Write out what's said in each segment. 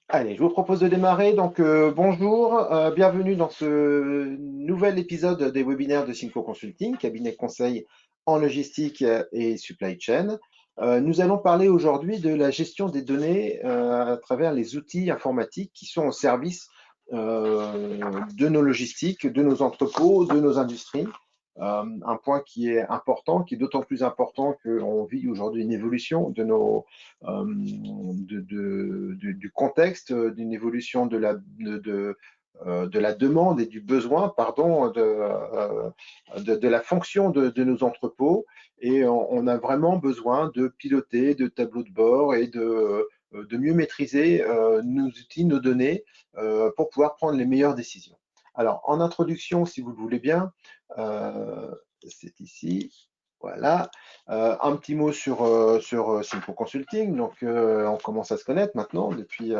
Allez, je vous propose de démarrer. Donc, bonjour, bienvenue dans ce nouvel épisode des webinaires de Simco Consulting, cabinet de conseil en logistique et supply chain. Nous allons parler aujourd'hui de la gestion des données à travers les outils informatiques qui sont au service de nos logistiques, de nos entrepôts, de nos industries. Un point qui est important, qui est d'autant plus important qu'on vit aujourd'hui une évolution de nos, du contexte, d'une évolution de la demande et du besoin, pardon, de la fonction de nos entrepôts. Et on a vraiment besoin de piloter, de tableaux de bord et de mieux maîtriser nos outils, nos données, pour pouvoir prendre les meilleures décisions. Alors, en introduction, si vous le voulez bien, c'est ici. Voilà. Un petit mot sur Simco Consulting. Donc, on commence à se connaître maintenant depuis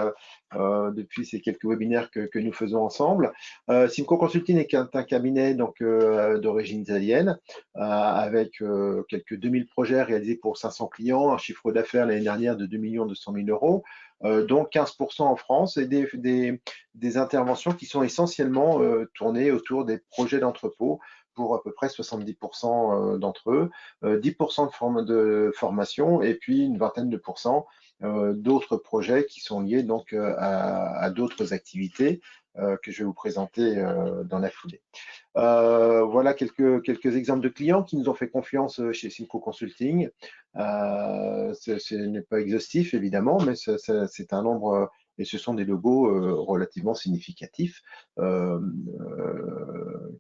ces quelques webinaires que nous faisons ensemble. Simco Consulting est un cabinet donc d'origine italienne avec quelques 2000 projets réalisés pour 500 clients, un chiffre d'affaires l'année dernière de 2 200 000 euros, dont 15% en France et des interventions qui sont essentiellement tournées autour des projets d'entrepôt pour à peu près 70% d'entre eux, 10% de formation et puis une vingtaine de pourcents d'autres projets qui sont liés donc à d'autres activités que je vais vous présenter dans la foulée. Voilà quelques exemples de clients qui nous ont fait confiance chez Simco Consulting. Ce n'est pas exhaustif évidemment, mais c'est un nombre et ce sont des logos relativement significatifs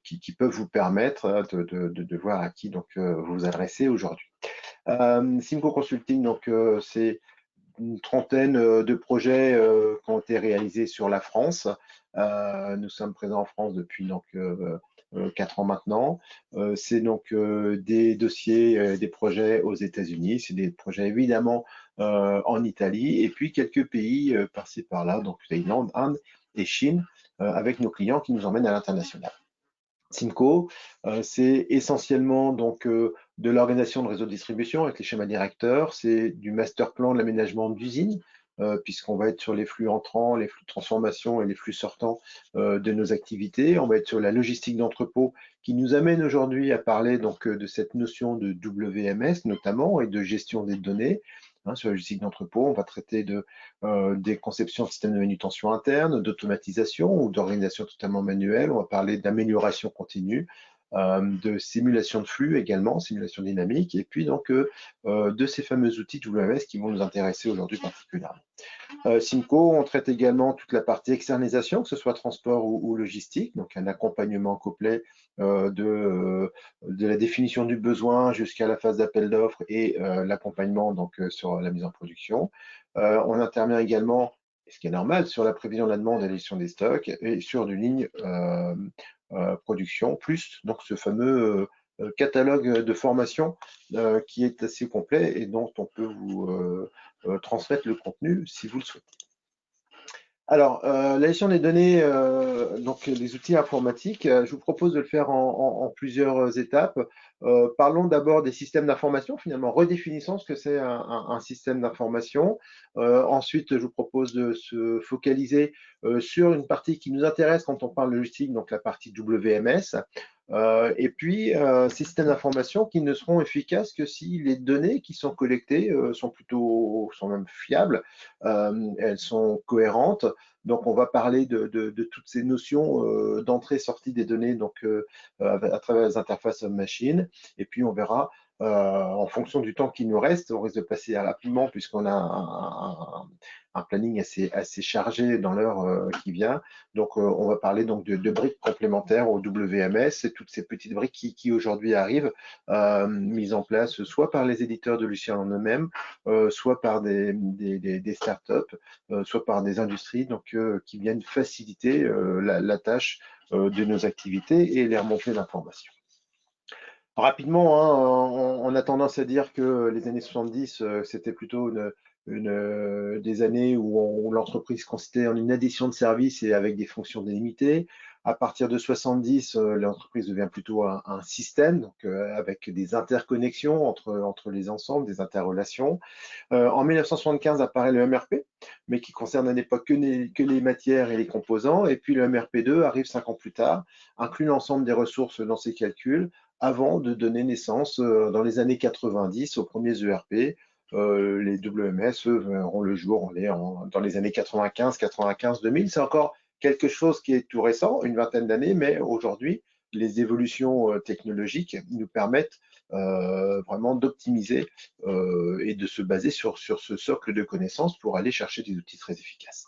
qui peuvent vous permettre de voir à qui donc vous vous adressez aujourd'hui. Simco Consulting, donc c'est une trentaine de projets qui ont été réalisés sur la France. Nous sommes présents en France depuis donc 4 ans maintenant. C'est donc des dossiers, des projets aux États-Unis, c'est des projets évidemment en Italie et puis quelques pays par-ci par-là, donc Thaïlande, Inde et Chine, avec nos clients qui nous emmènent à l'international. Simco, c'est essentiellement donc de l'organisation de réseau de distribution avec les schémas directeurs, c'est du master plan de l'aménagement d'usine, puisqu'on va être sur les flux entrants, les flux de transformation et les flux sortants de nos activités. On va être sur la logistique d'entrepôt qui nous amène aujourd'hui à parler donc de cette notion de WMS notamment et de gestion des données. Sur la logistique d'entrepôt, on va traiter des conceptions de systèmes de manutention interne, d'automatisation ou d'organisation totalement manuelle. On va parler d'amélioration continue, de simulation de flux également, simulation dynamique, et puis donc de ces fameux outils WMS qui vont nous intéresser aujourd'hui particulièrement. Simco, on traite également toute la partie externalisation, que ce soit transport ou logistique, donc un accompagnement complet de la définition du besoin jusqu'à la phase d'appel d'offres et l'accompagnement donc sur la mise en production. On intervient également, ce qui est normal, sur la prévision de la demande et la gestion des stocks et sur du ligne production, plus donc ce fameux catalogue de formation qui est assez complet et dont on peut vous transmettre le contenu si vous le souhaitez. Alors, la gestion des données, donc les outils informatiques, je vous propose de le faire en plusieurs étapes. Parlons d'abord des systèmes d'information, finalement, redéfinissons ce que c'est un système d'information. Ensuite, je vous propose de se focaliser sur une partie qui nous intéresse quand on parle de logistique, donc la partie WMS. Et puis, systèmes d'information qui ne seront efficaces que si les données qui sont collectées sont même fiables, elles sont cohérentes. Donc, on va parler de toutes ces notions d'entrée-sortie des données donc, à travers les interfaces homme-machine. Et puis, on verra, en fonction du temps qui nous reste, on risque de passer rapidement puisqu'on a un planning assez chargé dans l'heure qui vient. Donc, on va parler donc de briques complémentaires au WMS. C'est toutes ces petites briques qui aujourd'hui arrivent, mises en place soit par les éditeurs de logiciels en eux-mêmes, soit par des startups, soit par des industries donc, qui viennent faciliter la tâche de nos activités et les remontées d'informations. Rapidement, hein, on a tendance à dire que les années 70, c'était plutôt des années où l'entreprise consistait en une addition de services et avec des fonctions délimitées. À partir de 70, l'entreprise devient plutôt un système, donc avec des interconnexions entre les ensembles, des interrelations. En 1975 apparaît le MRP, mais qui concerne à l'époque que les matières et les composants. Et puis le MRP2 arrive 5 ans plus tard, inclut l'ensemble des ressources dans ses calculs, avant de donner naissance dans les années 90 aux premiers ERP. Les WMS, eux, verront le jour dans les années 95, 95, 2000. C'est encore quelque chose qui est tout récent, une vingtaine d'années, mais aujourd'hui, les évolutions technologiques nous permettent vraiment d'optimiser et de se baser sur ce socle de connaissances pour aller chercher des outils très efficaces.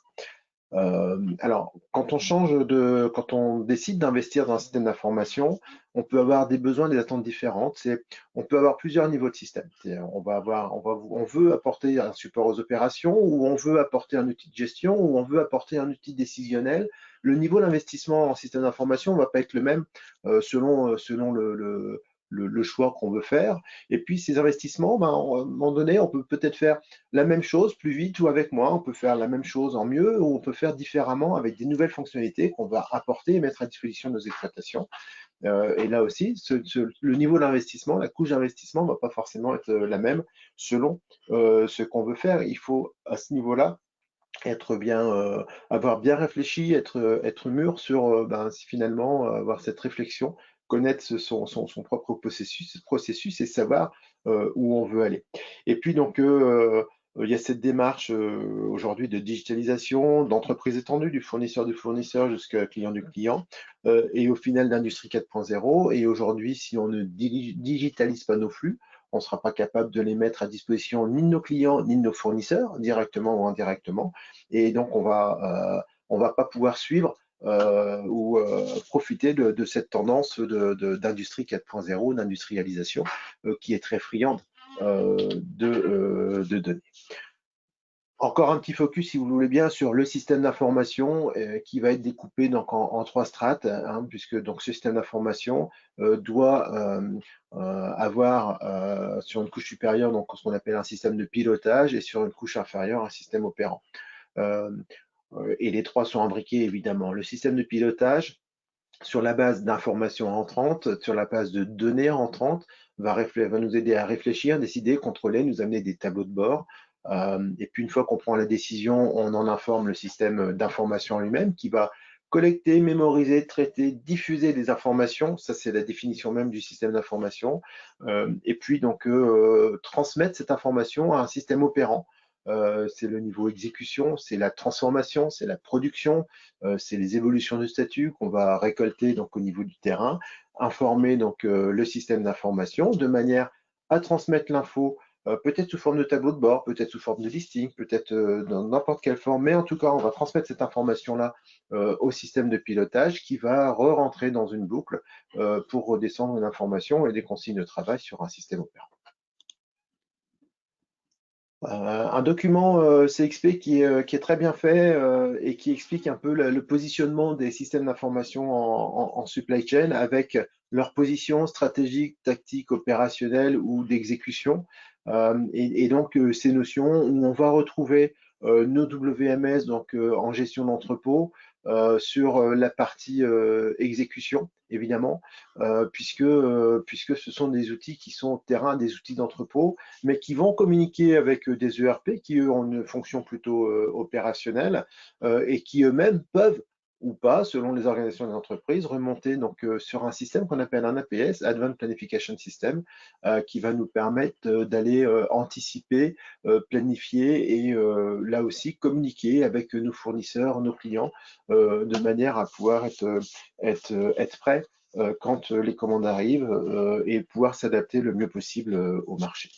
Alors, quand on décide d'investir dans un système d'information, on peut avoir des besoins, des attentes différentes. On peut avoir plusieurs niveaux de système. On veut apporter un support aux opérations, ou on veut apporter un outil de gestion, ou on veut apporter un outil décisionnel. Le niveau d'investissement en système d'information ne va pas être le même selon le choix qu'on veut faire. Et puis, ces investissements, à un moment donné, on peut peut-être faire la même chose plus vite ou avec moins. On peut faire la même chose en mieux, ou on peut faire différemment avec des nouvelles fonctionnalités qu'on va apporter et mettre à disposition de nos exploitations. Et là aussi, le niveau d'investissement, la couche d'investissement ne va pas forcément être la même selon ce qu'on veut faire. Il faut, à ce niveau-là, avoir bien réfléchi, être mûr sur finalement avoir cette réflexion, connaître son propre processus et savoir où on veut aller. Et puis donc il y a cette démarche aujourd'hui de digitalisation, d'entreprise étendue, du fournisseur jusqu'à client du client, et au final d'industrie 4.0. Et aujourd'hui, si on ne digitalise pas nos flux, on ne sera pas capable de les mettre à disposition ni de nos clients ni de nos fournisseurs, directement ou indirectement. Et donc, on va pas pouvoir suivre ou profiter de cette tendance d'industrie 4.0, d'industrialisation, qui est très friande de données. Encore un petit focus, si vous le voulez bien, sur le système d'information qui va être découpé donc en trois strates, hein, puisque donc ce système d'information doit avoir sur une couche supérieure donc ce qu'on appelle un système de pilotage, et sur une couche inférieure un système opérant. Et les trois sont imbriqués évidemment. Le système de pilotage, sur la base d'informations entrantes, sur la base de données entrantes, va nous aider à réfléchir, décider, contrôler, nous amener des tableaux de bord. Et puis une fois qu'on prend la décision, on en informe le système d'information lui-même, qui va collecter, mémoriser, traiter, diffuser des informations. Ça, c'est la définition même du système d'information. Et puis donc transmettre cette information à un système opérant. C'est le niveau exécution, c'est la transformation, c'est la production, c'est les évolutions de statut qu'on va récolter donc au niveau du terrain, informer donc le système d'information de manière à transmettre l'info, peut-être sous forme de tableau de bord, peut-être sous forme de listing, peut-être dans n'importe quelle forme, mais en tout cas, on va transmettre cette information-là au système de pilotage, qui va re-rentrer dans une boucle pour redescendre une information et des consignes de travail sur un système opérant. Un document CXP qui est très bien fait et qui explique un peu le positionnement des systèmes d'information en supply chain, avec leur position stratégique, tactique, opérationnelle ou d'exécution. Et donc ces notions où on va retrouver nos WMS donc en gestion d'entrepôt, sur la partie exécution, évidemment, puisque ce sont des outils qui sont au terrain, des outils d'entrepôt, mais qui vont communiquer avec des ERP qui, eux, ont une fonction plutôt opérationnelle et qui eux-mêmes peuvent ou pas, selon les organisations des entreprises, remonter donc sur un système qu'on appelle un APS, Advanced Planification System, qui va nous permettre d'aller anticiper, planifier et là aussi communiquer avec nos fournisseurs, nos clients, de manière à pouvoir être prêt quand les commandes arrivent et pouvoir s'adapter le mieux possible au marché.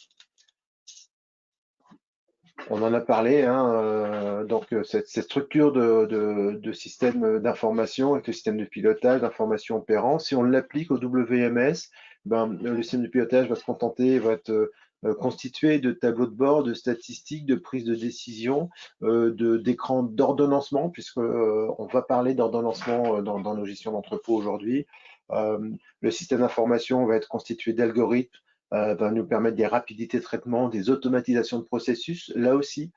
On en a parlé, hein, donc cette structure de système d'information avec le système de pilotage, d'information opérant, si on l'applique au WMS, le système de pilotage va se contenter, va être constitué de tableaux de bord, de statistiques, de prise de décision, d'écrans d'ordonnancement, puisque on va parler d'ordonnancement dans nos gestions d'entrepôt aujourd'hui. Le système d'information va être constitué d'algorithmes, va nous permettre des rapidités de traitement, des automatisations de processus. Là aussi,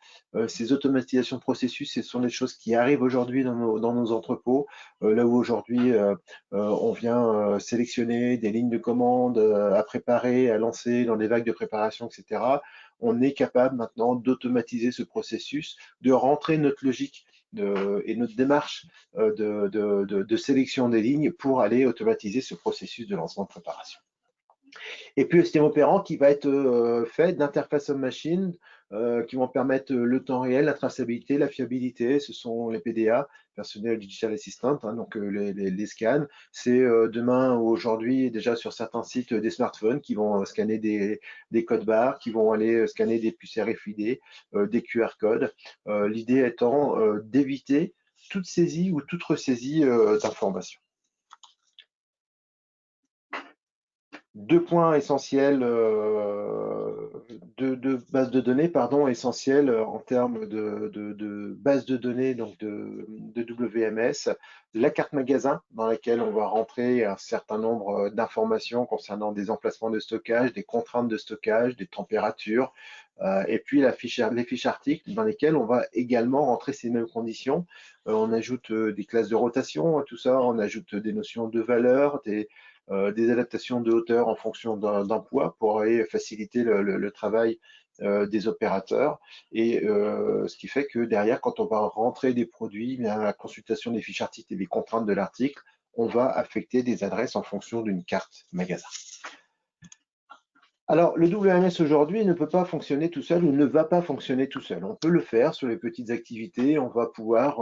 ces automatisations de processus, ce sont des choses qui arrivent aujourd'hui dans nos entrepôts, là où aujourd'hui, on vient sélectionner des lignes de commande à préparer, à lancer dans des vagues de préparation, etc. on est capable maintenant d'automatiser ce processus, de rentrer notre logique et notre démarche de sélection des lignes pour aller automatiser ce processus de lancement de préparation. Et puis le système opérant qui va être fait d'interfaces homme-machine qui vont permettre le temps réel, la traçabilité, la fiabilité. Ce sont les PDA, Personnel Digital Assistant, hein, donc les scans. C'est demain ou aujourd'hui déjà sur certains sites des smartphones qui vont scanner des codes barres, qui vont aller scanner des puces RFID, des QR codes. L'idée étant d'éviter toute saisie ou toute ressaisie d'informations. Deux points essentiels, de bases de données, pardon, essentiels en termes de base de données donc de WMS. La carte magasin dans laquelle on va rentrer un certain nombre d'informations concernant des emplacements de stockage, des contraintes de stockage, des températures, et puis les fiches articles dans lesquelles on va également rentrer ces mêmes conditions. On ajoute des classes de rotation à tout ça, on ajoute des notions de valeur, des adaptations de hauteur en fonction d'un poids pour aller faciliter le travail des opérateurs. Et ce qui fait que derrière, quand on va rentrer des produits, bien, la consultation des fiches articles et des contraintes de l'article, on va affecter des adresses en fonction d'une carte magasin. Alors, le WMS aujourd'hui ne peut pas fonctionner tout seul ou ne va pas fonctionner tout seul. On peut le faire sur les petites activités, on va pouvoir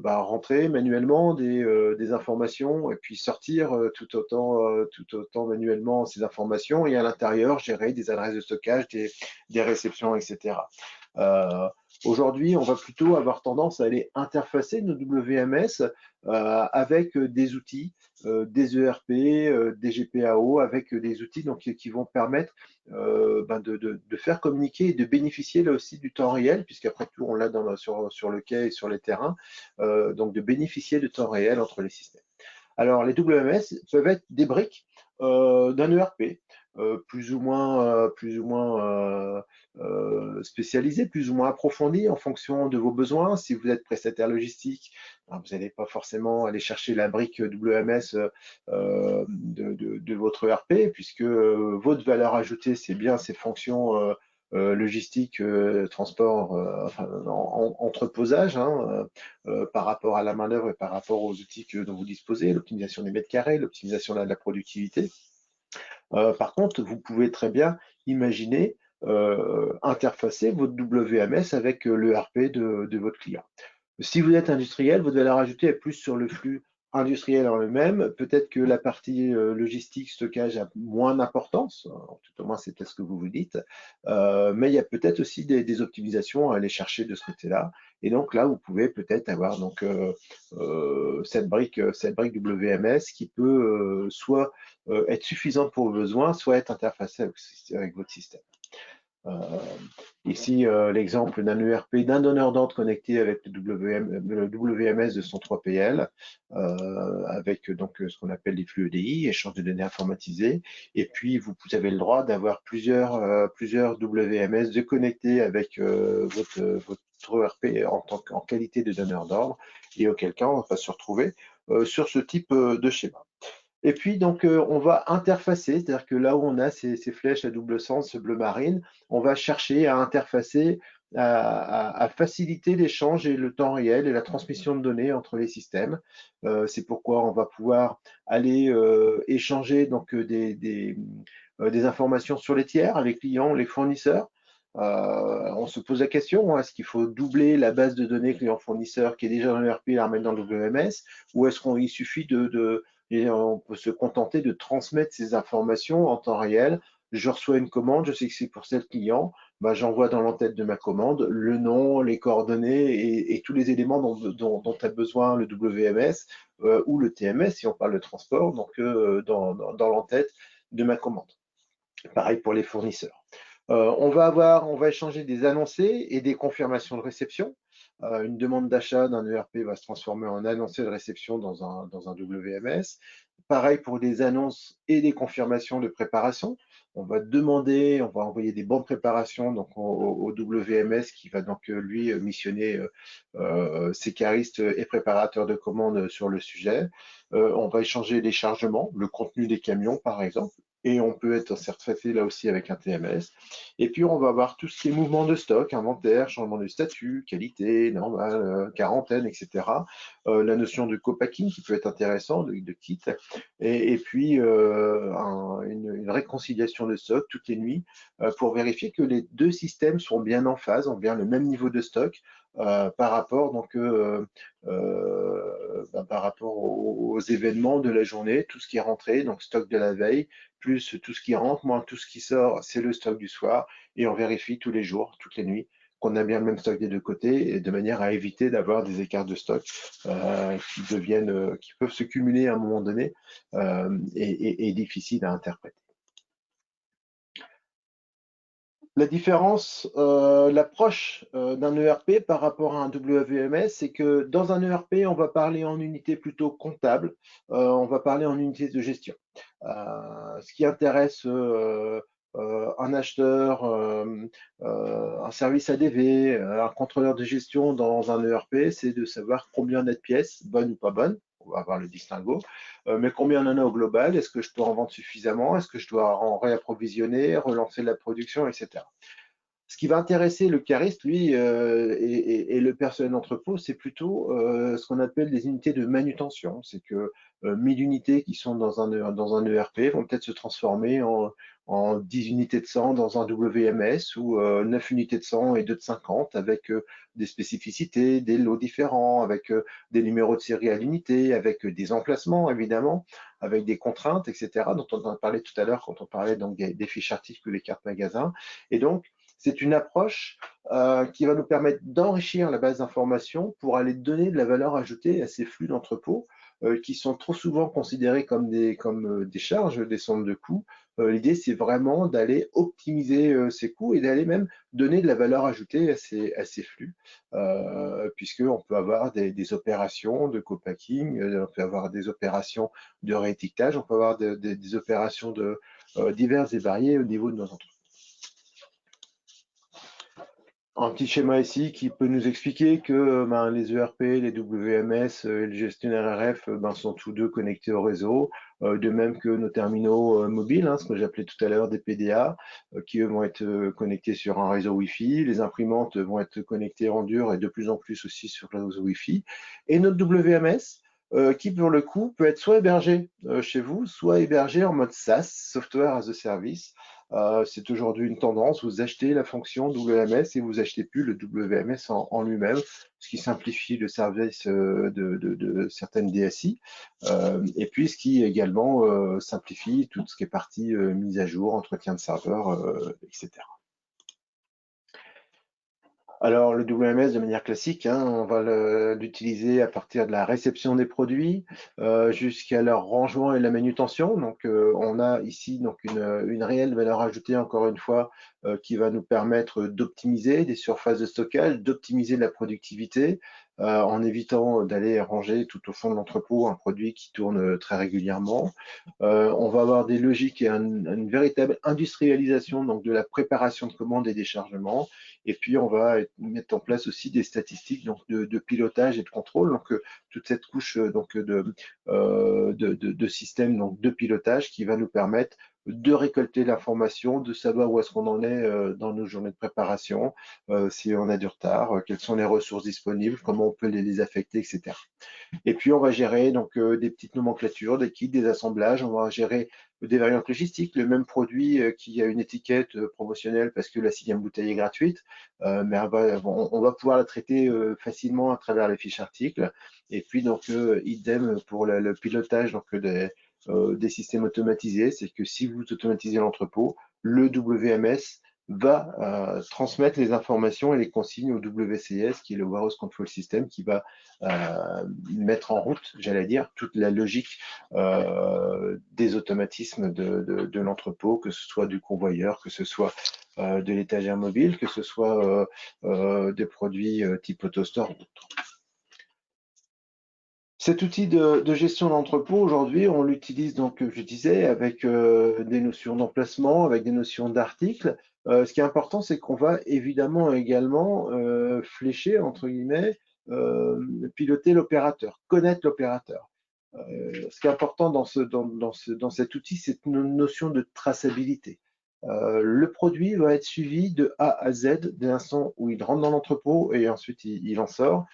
rentrer manuellement des informations et puis sortir tout autant manuellement ces informations et à l'intérieur gérer des adresses de stockage, des réceptions, etc. Aujourd'hui, on va plutôt avoir tendance à aller interfacer nos WMS avec des outils, des ERP, des GPAO, avec des outils donc, qui vont permettre de faire communiquer et de bénéficier là aussi du temps réel, puisqu'après tout, on l'a sur le quai et sur les terrains, donc de bénéficier du temps réel entre les systèmes. Alors, les WMS peuvent être des briques d'un ERP, plus ou moins spécialisé, plus ou moins approfondi en fonction de vos besoins. Si vous êtes prestataire logistique, vous n'allez pas forcément aller chercher la brique WMS de votre ERP, puisque votre valeur ajoutée, c'est bien ces fonctions logistique, transport, entreposage, hein, par rapport à la main-d'œuvre et par rapport aux outils dont vous disposez, l'optimisation des mètres carrés, l'optimisation de la productivité. Par contre, vous pouvez très bien imaginer interfacer votre WMS avec l'ERP de votre client. Si vous êtes industriel, votre valeur ajoutée est plus sur le flux industriel en lui-même. Peut-être que la partie logistique, stockage a moins d'importance, tout au moins c'est peut-être ce que vous vous dites, mais il y a peut-être aussi des optimisations à aller chercher de ce côté-là. Et donc là, vous pouvez peut-être avoir donc, cette brique WMS qui peut soit être suffisante pour vos besoins, soit être interfacée avec votre système. Ici, l'exemple d'un ERP, d'un donneur d'ordre connecté avec le WMS de son 3PL, avec donc ce qu'on appelle les flux EDI, échange de données informatisées. Et puis, vous avez le droit d'avoir plusieurs WMS de connecter avec votre ERP en qualité de donneur d'ordre, et auquel cas, on va se retrouver sur ce type de schéma. Et puis, donc, on va interfacer, c'est-à-dire que là où on a ces flèches à double sens, ce bleu marine, on va chercher à interfacer, à faciliter l'échange et le temps réel et la transmission de données entre les systèmes. C'est pourquoi on va pouvoir aller échanger donc, des informations sur les tiers, les clients, les fournisseurs. On se pose la question, est-ce qu'il faut doubler la base de données client-fournisseur qui est déjà dans l'ERP et la remettre dans le WMS, ou est-ce qu'il suffit et on peut se contenter de transmettre ces informations en temps réel. Je reçois une commande, je sais que c'est pour tel client, j'envoie dans l'entête de ma commande le nom, les coordonnées et tous les éléments dont a besoin le WMS ou le TMS, si on parle de transport, donc dans l'entête de ma commande. Pareil pour les fournisseurs. On va échanger des annoncés et des confirmations de réception. Une demande d'achat d'un ERP va se transformer en annoncé de réception dans un WMS. Pareil pour des annonces et des confirmations de préparation. On va envoyer des bons de préparation donc au WMS qui va donc lui missionner ses caristes et préparateurs de commandes sur le sujet. On va échanger les chargements, le contenu des camions par exemple. et on peut être interfacé là aussi avec un TMS. Et puis, on va avoir tout ce qui est mouvement de stock, inventaire, changement de statut, qualité, normal, quarantaine, etc. La notion de co-packing qui peut être intéressant, de kit, et puis une réconciliation de stock toutes les nuits pour vérifier que les deux systèmes sont bien en phase, ont bien le même niveau de stock par rapport par rapport aux événements de la journée, tout ce qui est rentré, donc stock de la veille, plus tout ce qui rentre, moins tout ce qui sort, c'est le stock du soir, et on vérifie tous les jours, toutes les nuits, qu'on a bien le même stock des deux côtés, et de manière à éviter d'avoir des écarts de stock qui peuvent se cumuler à un moment donné et difficiles à interpréter. La différence, l'approche d'un ERP par rapport à un WMS, c'est que dans un ERP, on va parler en unité plutôt comptable, on va parler en unité de gestion. Ce qui intéresse un acheteur, un service ADV, un contrôleur de gestion dans un ERP, c'est de savoir combien on a de pièces, bonnes ou pas bonnes. On va avoir le distinguo. Mais combien on en a au global? Est-ce que je peux en vendre suffisamment? Est-ce que je dois en réapprovisionner, relancer la production, etc. Ce qui va intéresser le cariste, lui, et le personnel d'entrepôt, c'est plutôt ce qu'on appelle des unités de manutention. C'est que 1000 unités qui sont dans un ERP vont peut-être se transformer en 10 unités de 100 dans un WMS ou 9 unités de 100 et 2 de 50 avec des spécificités, des lots différents, avec des numéros de série à l'unité, avec des emplacements, évidemment, avec des contraintes, etc., dont on en parlait tout à l'heure quand on parlait donc des fiches articles ou les cartes magasins. Et donc, c'est une approche qui va nous permettre d'enrichir la base d'informations pour aller donner de la valeur ajoutée à ces flux d'entrepôt qui sont trop souvent considérés comme des charges, des centres de coûts. L'idée, c'est vraiment d'aller optimiser ces coûts et d'aller même donner de la valeur ajoutée à ces flux, puisqu'on peut avoir des opérations de co-packing, on peut avoir des opérations de réétiquetage, on peut avoir des opérations diverses et variées au niveau de nos entreprises. Un petit schéma ici qui peut nous expliquer que les ERP, les WMS et le gestionnaire RF sont tous deux connectés au réseau, de même que nos terminaux mobiles, ce que j'appelais tout à l'heure des PDA, qui eux vont être connectés sur un réseau Wi-Fi. Les imprimantes vont être connectées en dur et de plus en plus aussi sur le réseau Wi-Fi. Et notre WMS, qui pour le coup peut être soit hébergé chez vous, soit hébergé en mode SaaS, Software as a Service. C'est aujourd'hui une tendance, vous achetez la fonction WMS et vous achetez plus le WMS en lui-même, ce qui simplifie le service de certaines DSI, et puis ce qui également simplifie tout ce qui est partie mise à jour, entretien de serveur, etc. Alors, le WMS, de manière classique, on va l'utiliser à partir de la réception des produits jusqu'à leur rangement et la manutention. Donc, on a ici donc une réelle valeur ajoutée, encore une fois, qui va nous permettre d'optimiser des surfaces de stockage, d'optimiser la productivité en évitant d'aller ranger tout au fond de l'entrepôt un produit qui tourne très régulièrement. On va avoir des logiques et une véritable industrialisation donc, de la préparation de commandes et des chargements. Et puis, on va mettre en place aussi des statistiques donc, de pilotage et de contrôle. Donc, toute cette couche de système donc, de pilotage qui va nous permettre de récolter l'information, de savoir où est-ce qu'on en est dans nos journées de préparation, si on a du retard, quelles sont les ressources disponibles, comment on peut les affecter, etc. Et puis, on va gérer donc des petites nomenclatures, des kits, des assemblages. On va gérer des variantes logistiques, le même produit qui a une étiquette promotionnelle parce que la 6e bouteille est gratuite, mais on va pouvoir la traiter facilement à travers les fiches articles. Et puis, donc, idem pour le pilotage donc, des systèmes automatisés, c'est que si vous automatisez l'entrepôt, le WMS va transmettre les informations et les consignes au WCS, qui est le Warehouse Control System, qui va mettre en route, j'allais dire, toute la logique des automatismes de l'entrepôt, que ce soit du convoyeur, que ce soit de l'étagère mobile, que ce soit des produits type AutoStore. Cet outil de gestion d'entrepôt, aujourd'hui, on l'utilise donc, je disais, avec des notions d'emplacement, avec des notions d'articles. Ce qui est important, c'est qu'on va évidemment également flécher, entre guillemets, piloter l'opérateur, connaître l'opérateur. Ce qui est important dans cet outil, c'est une notion de traçabilité. Le produit va être suivi de A à Z dès l'instant où il rentre dans l'entrepôt et ensuite il en sort.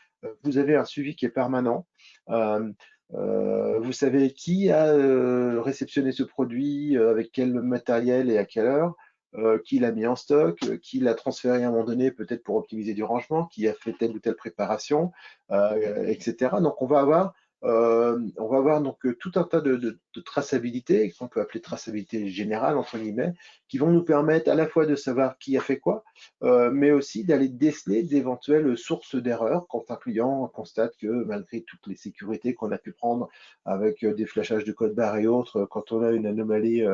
Vous avez un suivi qui est permanent. Euh, vous savez qui a réceptionné ce produit, avec quel matériel et à quelle heure, qui l'a mis en stock, qui l'a transféré à un moment donné, peut-être pour optimiser du rangement, qui a fait telle ou telle préparation, etc. Donc on va avoir donc tout un tas de traçabilité, qu'on peut appeler traçabilité générale, entre guillemets, qui vont nous permettre à la fois de savoir qui a fait quoi, mais aussi d'aller déceler d'éventuelles sources d'erreurs quand un client constate que malgré toutes les sécurités qu'on a pu prendre avec des flashages de code barre et autres, quand on a une anomalie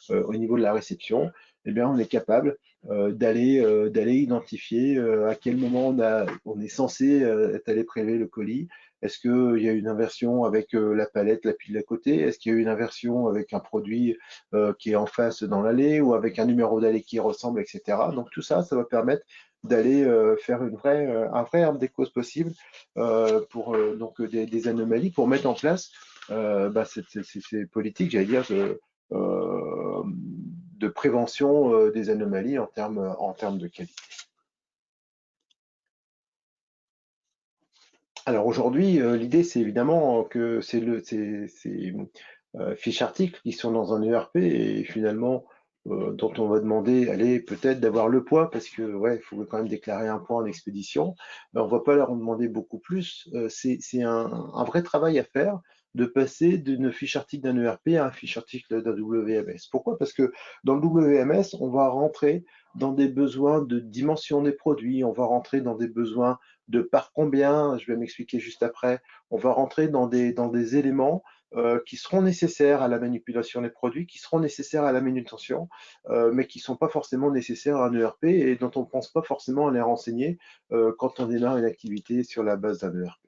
au niveau de la réception, eh bien, on est capable d'aller identifier à quel moment on est censé être allé prélever le colis. Est-ce qu'il y a une inversion avec la palette, la pile à côté? Est-ce qu'il y a une inversion avec un produit qui est en face dans l'allée ou avec un numéro d'allée qui ressemble, etc. Donc tout ça, ça va permettre d'aller faire un vrai arbre des causes possible pour donc des anomalies, pour mettre en place ces politiques, j'allais dire, de prévention des anomalies en termes de qualité. Alors aujourd'hui, l'idée, c'est évidemment que ces fiches articles qui sont dans un ERP et finalement dont on va demander, allez, peut-être d'avoir le poids parce que ouais, il faut quand même déclarer un poids en expédition. Mais on ne va pas leur en demander beaucoup plus. C'est un vrai travail à faire de passer d'une fiche article d'un ERP à un fiche article d'un WMS. Pourquoi? Parce que dans le WMS, on va rentrer dans des besoins de dimension des produits, on va rentrer dans des besoins de par combien, je vais m'expliquer juste après, on va rentrer dans des éléments qui seront nécessaires à la manipulation des produits, qui seront nécessaires à la manutention, mais qui ne sont pas forcément nécessaires à un ERP et dont on ne pense pas forcément à les renseigner quand on démarre une activité sur la base d'un ERP.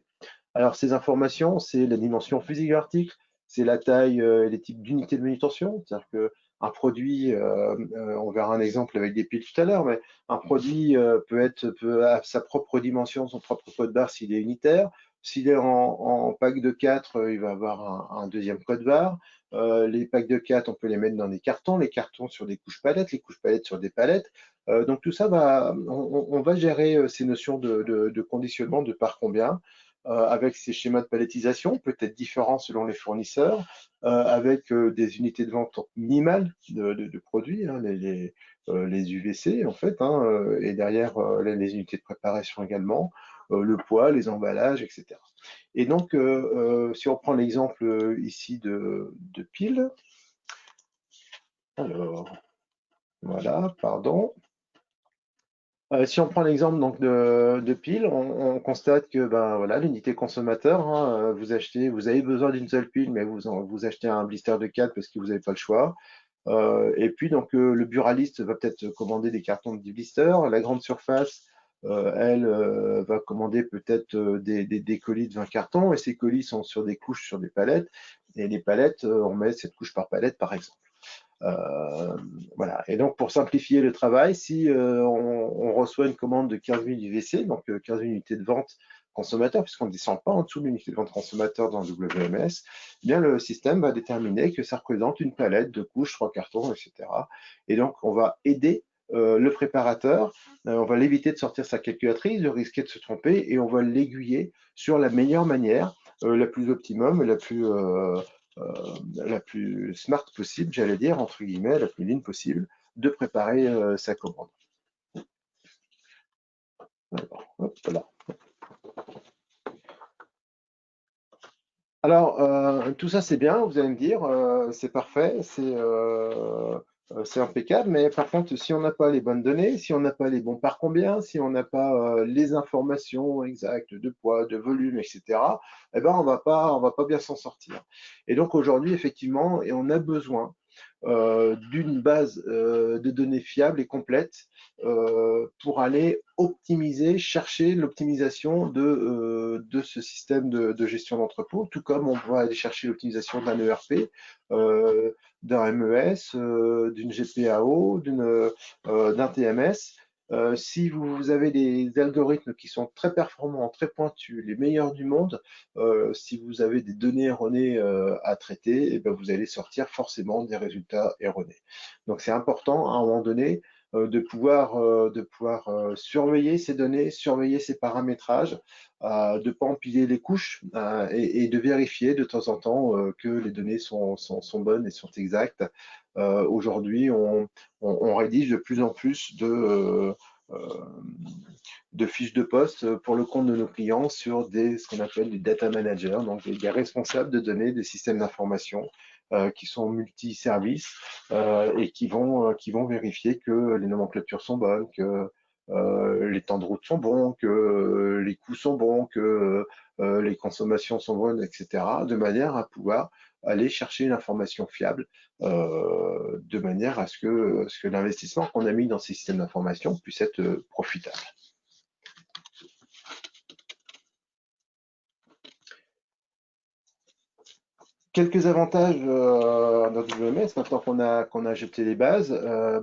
Alors, ces informations, c'est la dimension physique de l'article, c'est la taille et les types d'unités de manutention. C'est-à-dire qu'un produit, on verra un exemple avec des piles tout à l'heure, mais un produit peut avoir sa propre dimension, son propre code barre s'il est unitaire. S'il est en pack de 4, il va avoir un deuxième code barre. Les packs de 4, on peut les mettre dans des cartons, les cartons sur des couches palettes, les couches palettes sur des palettes. Donc tout ça, on va gérer ces notions de conditionnement de par combien avec ces schémas de palettisation, peut-être différents selon les fournisseurs, avec des unités de vente minimales de produits, hein, les UVC en fait, hein, et derrière les unités de préparation également, le poids, les emballages, etc. Et donc, si on prend l'exemple ici de piles, alors voilà, pardon. Si on prend l'exemple donc de pile, on constate que ben voilà l'unité consommateur, hein, vous avez besoin d'une seule pile, mais vous achetez un blister de 4 parce que vous n'avez pas le choix. Et puis donc le buraliste va peut-être commander des cartons de 10 blisters, la grande surface, elle va commander peut-être des colis de 20 cartons, et ces colis sont sur des couches sur des palettes, et les palettes, on met cette couche par palette par exemple. Voilà. Et donc, pour simplifier le travail, si on reçoit une commande de 15 000 UVC, donc 15 000 unités de vente consommateur, puisqu'on ne descend pas en dessous de l'unité de vente consommateur dans le WMS, eh bien le système va déterminer que ça représente une palette, de couches, 3 cartons, etc. Et donc, on va aider le préparateur, on va l'éviter de sortir sa calculatrice, de risquer de se tromper, et on va l'aiguiller sur la meilleure manière, la plus optimum, la plus smart possible, j'allais dire, entre guillemets, la plus ligne possible, de préparer sa commande. Alors, hop là. Alors, tout ça c'est bien, vous allez me dire, c'est parfait, c'est impeccable, mais par contre, si on n'a pas les bonnes données, si on n'a pas les bons par combien, si on n'a pas les informations exactes de poids, de volume, etc., eh ben, on va pas bien s'en sortir. Et donc aujourd'hui, effectivement, et on a besoin d'une base de données fiable et complète pour aller optimiser, chercher l'optimisation de ce système de gestion d'entrepôt, tout comme on va aller chercher l'optimisation d'un ERP, d'un MES, d'une GPAO, d'un TMS. Si vous avez des algorithmes qui sont très performants, très pointus, les meilleurs du monde, si vous avez des données erronées à traiter, eh ben, vous allez sortir forcément des résultats erronés. Donc c'est important à un moment donné de pouvoir surveiller ces données, surveiller ces paramétrages, de ne pas empiler les couches et de vérifier de temps en temps que les données sont bonnes et sont exactes. Aujourd'hui, on rédige de plus en plus euh, de fiches de poste pour le compte de nos clients sur ce qu'on appelle des data managers, donc des responsables de données des systèmes d'information qui sont multi-services et qui vont vérifier que les nomenclatures sont bonnes, que les temps de route sont bons, que les coûts sont bons, que les consommations sont bonnes, etc., de manière à pouvoir aller chercher une information fiable, de manière à ce que l'investissement qu'on a mis dans ces systèmes d'information puisse être profitable. Quelques avantages dans WMS, maintenant qu'on a jeté les bases,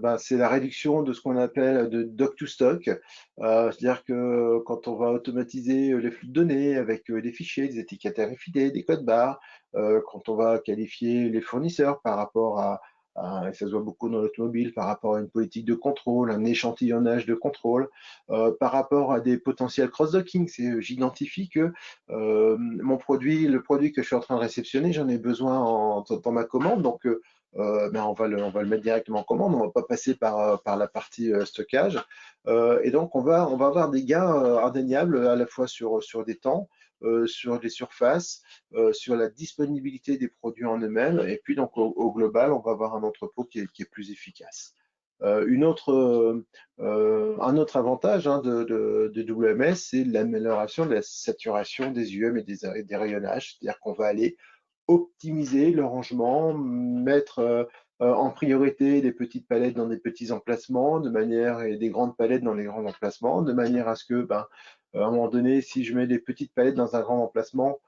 ben, c'est la réduction de ce qu'on appelle de dock to stock. C'est-à-dire que quand on va automatiser les flux de données avec des fichiers, des étiquettes RFID, des codes barres, quand on va qualifier les fournisseurs par rapport et ça se voit beaucoup dans l'automobile, par rapport à une politique de contrôle, un échantillonnage de contrôle, par rapport à des potentiels cross-docking, c'est j'identifie que le produit que je suis en train de réceptionner, j'en ai besoin dans ma commande, donc ben on va le mettre directement en commande, on ne va pas passer par la partie stockage. Et donc on va avoir des gains indéniables à la fois sur des temps, sur les surfaces, sur la disponibilité des produits en eux-mêmes, et puis donc au global, on va avoir un entrepôt qui est plus efficace. Un autre avantage de WMS, c'est l'amélioration de la saturation des UM et des rayonnages. C'est-à-dire qu'on va aller optimiser le rangement, mettre en priorité les petites palettes dans des petits emplacements, et des grandes palettes dans les grands emplacements, de manière à ce que, ben, à un moment donné, si je mets des petites palettes dans un grand emplacement,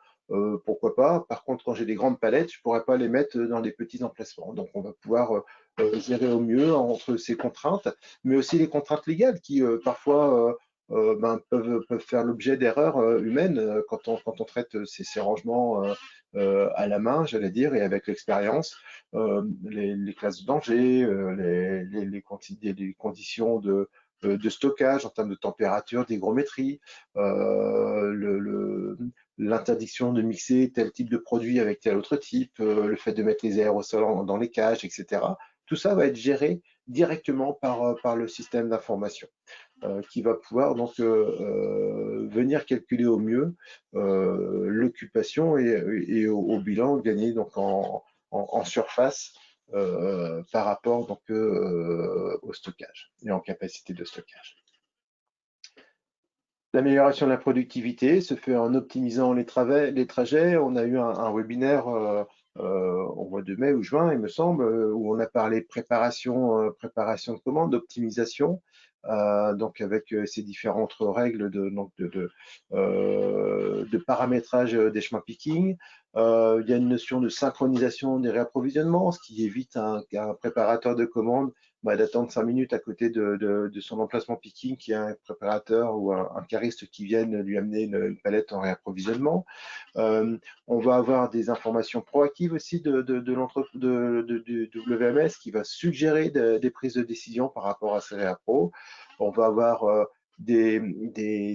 pourquoi pas. Par contre, quand j'ai des grandes palettes, je ne pourrais pas les mettre dans des petits emplacements. Donc, on va pouvoir gérer au mieux entre ces contraintes, mais aussi les contraintes légales qui parfois ben, peuvent faire l'objet d'erreurs humaines quand on traite ces rangements à la main, j'allais dire, et avec l'expérience, les classes de danger, les conditions de stockage en termes de température, d'hygrométrie, l'interdiction de mixer tel type de produit avec tel autre type, le fait de mettre les aérosols dans les cages, etc. Tout ça va être géré directement par le système d'information qui va pouvoir donc venir calculer au mieux l'occupation et au bilan gagné donc en surface par rapport donc au stockage et en capacité de stockage. L'amélioration de la productivité se fait en optimisant les trajets. On a eu un webinaire au mois de mai ou juin, il me semble, où on a parlé préparation de commande, d'optimisation, donc avec ces différentes règles de paramétrage des chemins picking. Il y a une notion de synchronisation des réapprovisionnements, ce qui évite un préparateur de commande d'attendre 5 minutes à côté de son emplacement picking, qui est un préparateur ou un cariste qui vienne lui amener une palette en réapprovisionnement. On va avoir des informations proactives aussi de WMS qui va suggérer des prises de décision par rapport à ces réappros. On va avoir des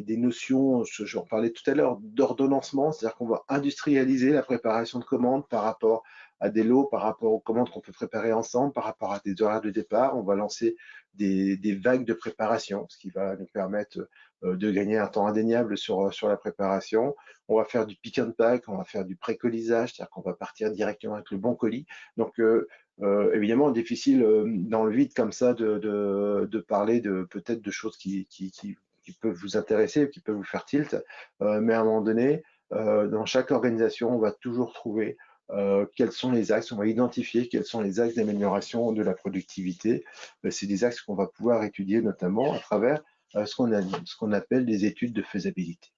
notions, j'en parlais tout à l'heure, d'ordonnancement, c'est-à-dire qu'on va industrialiser la préparation de commandes par rapport à des lots, par rapport aux commandes qu'on peut préparer ensemble, par rapport à des horaires de départ. On va lancer des vagues de préparation, ce qui va nous permettre de gagner un temps indéniable sur la préparation. On va faire du pick and pack, on va faire du pré-colisage, c'est-à-dire qu'on va partir directement avec le bon colis. Donc, évidemment, difficile dans le vide comme ça de parler peut-être de choses qui peuvent vous intéresser, qui peuvent vous faire tilt, mais à un moment donné, dans chaque organisation, on va toujours trouver quels sont les axes, on va identifier quels sont les axes d'amélioration de la productivité. C'est des axes qu'on va pouvoir étudier notamment à travers ce qu'on appelle des études de faisabilité.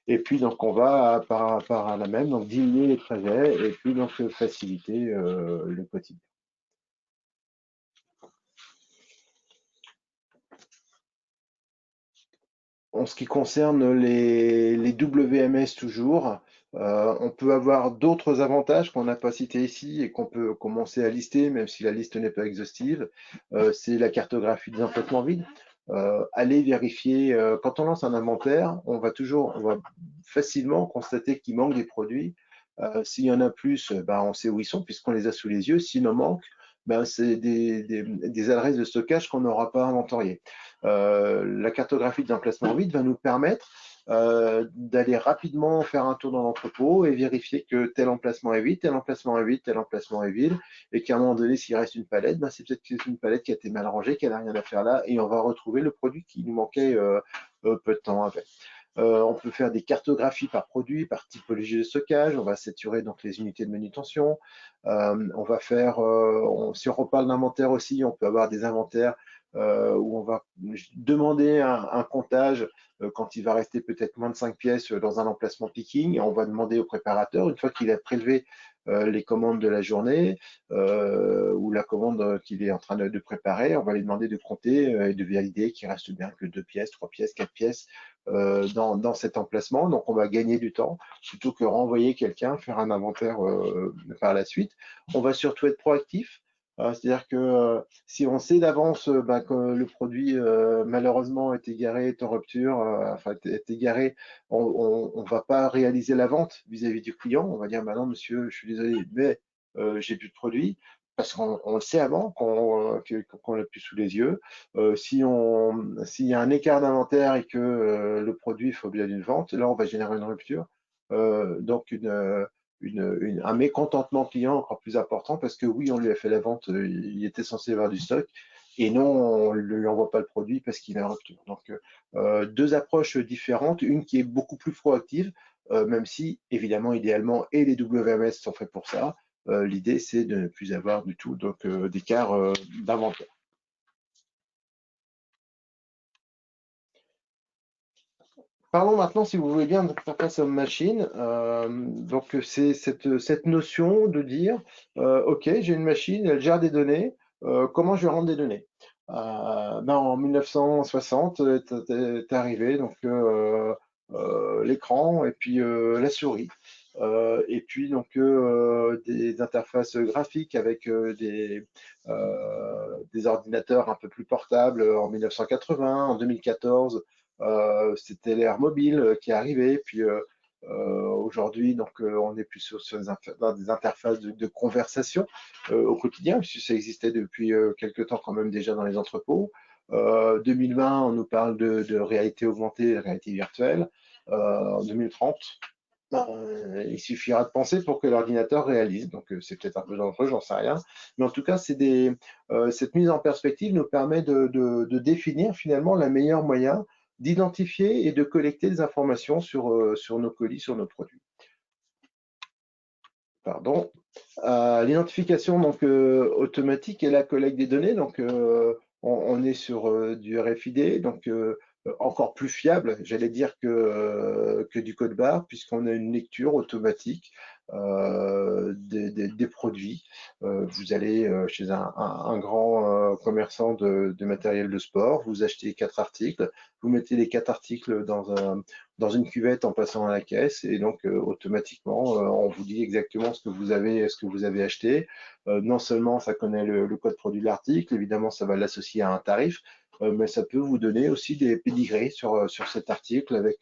Et puis, donc, on va par la même, donc diminuer les trajets et puis donc faciliter le quotidien. En ce qui concerne les WMS toujours, on peut avoir d'autres avantages qu'on n'a pas cités ici et qu'on peut commencer à lister, même si la liste n'est pas exhaustive. C'est la cartographie des emplacements vides. Aller vérifier, quand on lance un inventaire, on va facilement constater qu'il manque des produits. S'il y en a plus, ben, on sait où ils sont puisqu'on les a sous les yeux. S'il en manque, ben, c'est des adresses de stockage qu'on n'aura pas inventoriées. La cartographie d'emplacement vide va nous permettre d'aller rapidement faire un tour dans l'entrepôt et vérifier que tel emplacement est vide, tel emplacement est vide, tel emplacement est vide, et qu'à un moment donné, s'il reste une palette, ben, c'est peut-être que c'est une palette qui a été mal rangée, qu'elle n'a rien à faire là, et on va retrouver le produit qui nous manquait peu de temps avec. On peut faire des cartographies par produit, par typologie de stockage. On va saturer donc les unités de manutention. On va faire, si on reparle d'inventaire aussi, on peut avoir des inventaires où on va demander un comptage quand il va rester peut-être moins de 5 pièces dans un emplacement picking. On va demander au préparateur, une fois qu'il a prélevé les commandes de la journée ou la commande qu'il est en train de préparer, on va lui demander de compter et de valider qu'il reste bien que 2 pièces, 3 pièces, 4 pièces dans cet emplacement. Donc, on va gagner du temps plutôt que renvoyer quelqu'un faire un inventaire par la suite. On va surtout être proactif. C'est-à-dire que si on sait d'avance bah, que le produit malheureusement est égaré, est en rupture, enfin est égaré, on ne va pas réaliser la vente vis-à-vis du client. On va dire, bah non monsieur, je suis désolé, mais j'ai plus de produit. Parce qu'on le sait avant, qu'on l'a plus sous les yeux. S'il y a un écart d'inventaire et que le produit fait objet d'une vente, là on va générer une rupture. Donc un mécontentement client encore plus important parce que oui, on lui a fait la vente, il était censé avoir du stock et non, on ne lui envoie pas le produit parce qu'il est en rupture. Donc, deux approches différentes, une qui est beaucoup plus proactive, même si évidemment, idéalement, et les WMS sont faits pour ça. L'idée, c'est de ne plus avoir du tout d'écart d'inventaire. Parlons maintenant, si vous voulez bien, d'interface homme-machine. Donc, c'est cette notion de dire, OK, j'ai une machine, elle gère des données, comment je vais rendre des données? Ben, en 1960 est arrivé donc l'écran et puis la souris. Et puis donc des interfaces graphiques avec des ordinateurs un peu plus portables en 1980, en 2014. C'était l'ère mobile qui est arrivée. Puis aujourd'hui, donc, on est plus sur des interfaces de conversation au quotidien, puisque ça existait depuis quelques temps quand même déjà dans les entrepôts. 2020, on nous parle de réalité augmentée, de réalité virtuelle. En 2030, il suffira de penser pour que l'ordinateur réalise. Donc, c'est peut-être un peu dangereux, j'en sais rien. Mais en tout cas, cette mise en perspective nous permet de définir finalement le meilleur moyen d'identifier et de collecter des informations sur nos colis, sur nos produits. Pardon. L'identification donc automatique et la collecte des données. Donc, on est sur du RFID, donc encore plus fiable, j'allais dire que du code barre, puisqu'on a une lecture automatique des produits. Vous allez chez un grand commerçant de matériel de sport, vous achetez 4 articles, vous mettez les 4 articles dans une cuvette en passant à la caisse et donc automatiquement on vous dit exactement ce que vous avez acheté. Non seulement ça connaît le code produit de l'article, évidemment ça va l'associer à un tarif, mais ça peut vous donner aussi des pédigrés sur cet article avec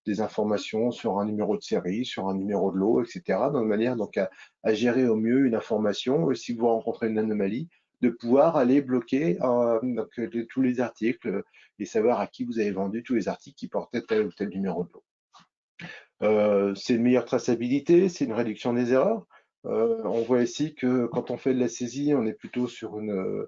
des informations sur un numéro de série, sur un numéro de lot, etc. De manière donc à gérer au mieux une information. Si vous rencontrez une anomalie, de pouvoir aller bloquer donc, tous les articles et savoir à qui vous avez vendu tous les articles qui portaient tel ou tel numéro de lot. C'est une meilleure traçabilité, c'est une réduction des erreurs. On voit ici que quand on fait de la saisie, on est plutôt sur une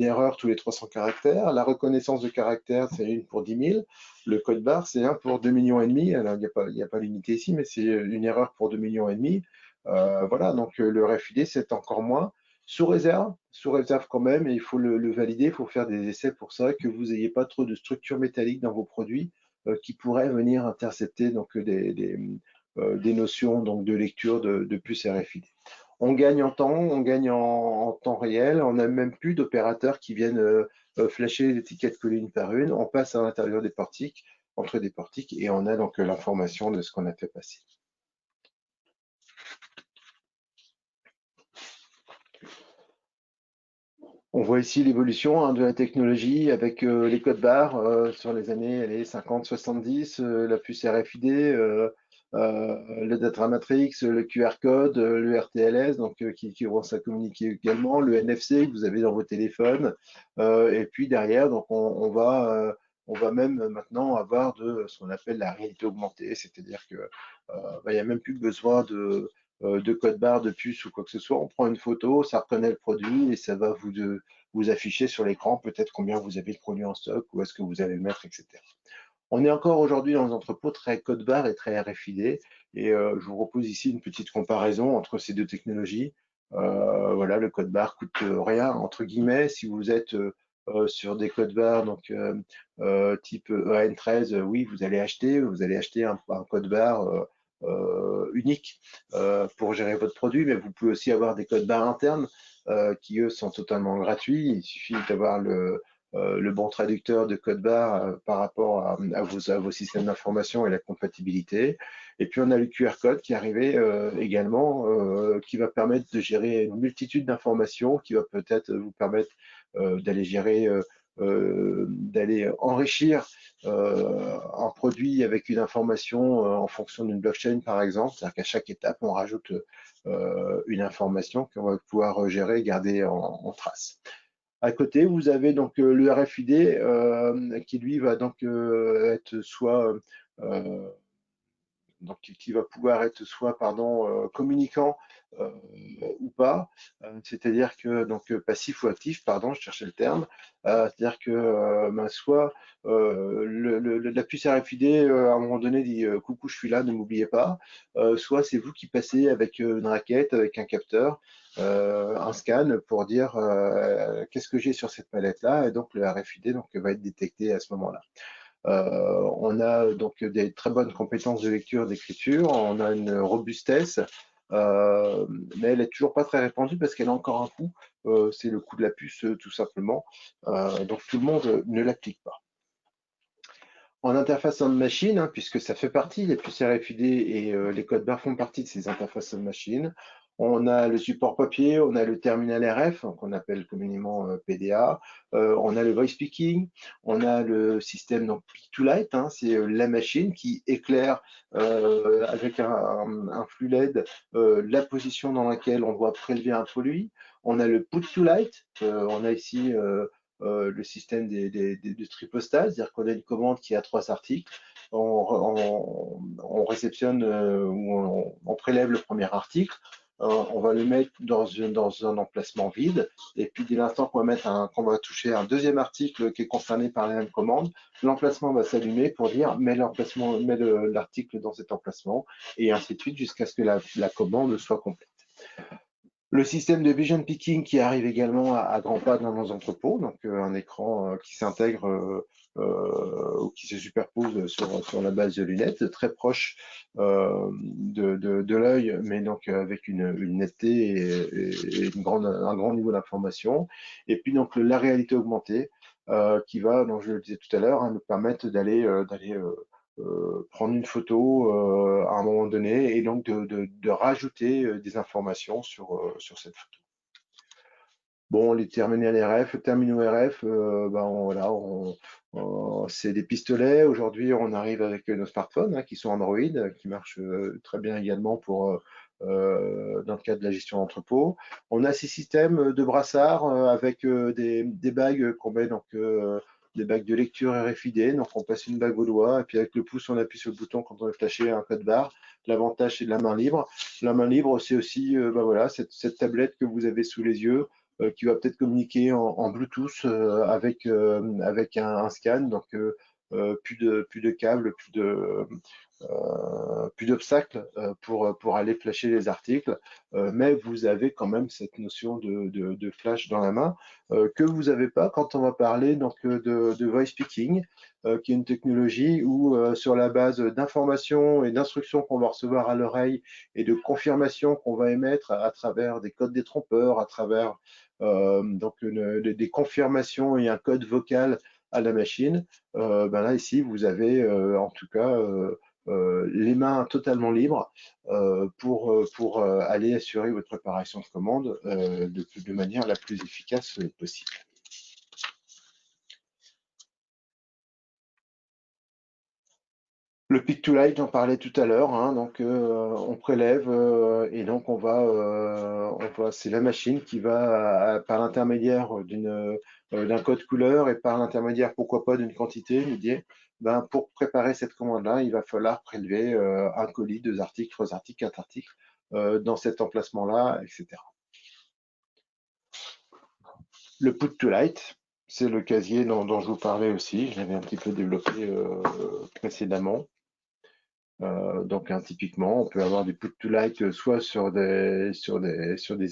erreur tous les 300 caractères. La reconnaissance de caractères, c'est une pour 10 000. Le code barre, c'est un pour 2,5 millions. Alors, il n'y a pas l'unité ici, mais c'est une erreur pour 2,5 millions. Voilà, donc le RFID, c'est encore moins. Sous réserve quand même, et il faut le valider, il faut faire des essais pour ça, que vous n'ayez pas trop de structure métallique dans vos produits qui pourraient venir intercepter donc, des notions donc, de lecture de puces RFID. On gagne en temps, on gagne en temps réel, on n'a même plus d'opérateurs qui viennent flasher les étiquettes collées une par une, on passe à l'intérieur des portiques, entre des portiques, et on a donc l'information de ce qu'on a fait passer. On voit ici l'évolution de la technologie avec les codes barres sur les années 50-70, la puce RFID, le data matrix, le QR code, le RTLS, donc qui commence à communiquer également, le NFC que vous avez dans vos téléphones, et puis derrière, donc on va même maintenant avoir de ce qu'on appelle la réalité augmentée, c'est-à-dire que il n'y a même plus besoin de code barre, de puce ou quoi que ce soit. On prend une photo, ça reconnaît le produit et ça va vous afficher sur l'écran peut-être combien vous avez de produits en stock, où est-ce que vous allez le mettre, etc. On est encore aujourd'hui dans les entrepôts très code barre et très RFID. Et je vous propose ici une petite comparaison entre ces deux technologies. Voilà, le code barre coûte rien, entre guillemets. Si vous êtes sur des codes barres donc, type EAN13, oui, vous allez acheter un code barre unique pour gérer votre produit, mais vous pouvez aussi avoir des codes barres internes qui, eux, sont totalement gratuits. Il suffit d'avoir le bon traducteur de code barre par rapport à vos systèmes d'information et la compatibilité. Et puis on a le QR code qui est arrivé également, qui va permettre de gérer une multitude d'informations, qui va peut-être vous permettre d'aller gérer, d'aller enrichir un produit avec une information en fonction d'une blockchain par exemple. C'est-à-dire qu'à chaque étape, on rajoute une information qu'on va pouvoir gérer et garder en trace. À côté, vous avez donc le RFID qui lui va donc être soit donc qui va pouvoir être soit communicant ou pas, c'est-à-dire que donc passif ou actif, pardon, je cherchais le terme, c'est-à-dire que soit la puce RFID à un moment donné dit coucou, je suis là, ne m'oubliez pas, soit c'est vous qui passez avec une raquette, avec un capteur, un scan pour dire qu'est-ce que j'ai sur cette palette-là, et donc le RFID donc, va être détecté à ce moment-là. On a donc des très bonnes compétences de lecture, d'écriture, on a une robustesse, mais elle n'est toujours pas très répandue parce qu'elle a encore un coût, c'est le coût de la puce tout simplement, donc tout le monde ne l'applique pas. En interface on-machine, puisque ça fait partie, les puces RFID et les codes barres font partie de ces interfaces on-machine. On a le support papier, on a le terminal RF, qu'on appelle communément PDA, on a le voice speaking, on a le système donc Pick to Light, c'est la machine qui éclaire avec un flux LED la position dans laquelle on doit prélever un produit. On a le Put to Light, on a ici le système de tripostage, c'est-à-dire qu'on a une commande qui a 3 articles, on réceptionne ou on prélève le premier article, on va le mettre dans un emplacement vide, et puis dès l'instant qu'on va toucher un deuxième article qui est concerné par la même commande, l'emplacement va s'allumer pour dire mets l'article dans cet emplacement, et ainsi de suite jusqu'à ce que la commande soit complète. Le système de vision picking qui arrive également à grands pas dans nos entrepôts, donc un écran qui s'intègre ou qui se superpose sur la base de lunettes, très proche de l'œil, mais donc avec une netteté et un grand niveau d'information. Et puis donc la réalité augmentée qui va, donc je le disais tout à l'heure, nous permettre d'aller prendre une photo à un moment donné et donc de rajouter des informations sur cette photo. Bon, les terminaux RF, voilà, c'est des pistolets. Aujourd'hui, on arrive avec nos smartphones qui sont Android, qui marchent très bien également pour dans le cadre de la gestion d'entrepôt. On a ces systèmes de brassards avec des bagues qu'on met donc des bagues de lecture RFID. Donc on passe une bague au doigt et puis avec le pouce on appuie sur le bouton quand on veut flasher un code barre. L'avantage c'est de la main libre. La main libre c'est aussi voilà, cette tablette que vous avez sous les yeux qui va peut-être communiquer en Bluetooth avec un scan. Donc plus de câbles, plus d'obstacles pour aller flasher les articles, mais vous avez quand même cette notion de flash dans la main que vous n'avez pas quand on va parler donc de voice picking, qui est une technologie où sur la base d'informations et d'instructions qu'on va recevoir à l'oreille et de confirmations qu'on va émettre à travers des codes détrompeurs, à travers donc des confirmations et un code vocal à la machine, ben là ici vous avez en tout cas les mains totalement libres pour aller assurer votre préparation de commande de manière la plus efficace possible. Le pick to light, j'en parlais tout à l'heure, hein, donc on prélève et donc c'est la machine qui va par l'intermédiaire d'un code couleur et par l'intermédiaire, pourquoi pas, d'une quantité, nous dire, ben, pour préparer cette commande-là, il va falloir prélever un colis, 2 articles, 3 articles, 4 articles dans cet emplacement-là, etc. Le put to light, c'est le casier dont je vous parlais aussi, je l'avais un petit peu développé précédemment. Donc typiquement, on peut avoir des put to light soit sur des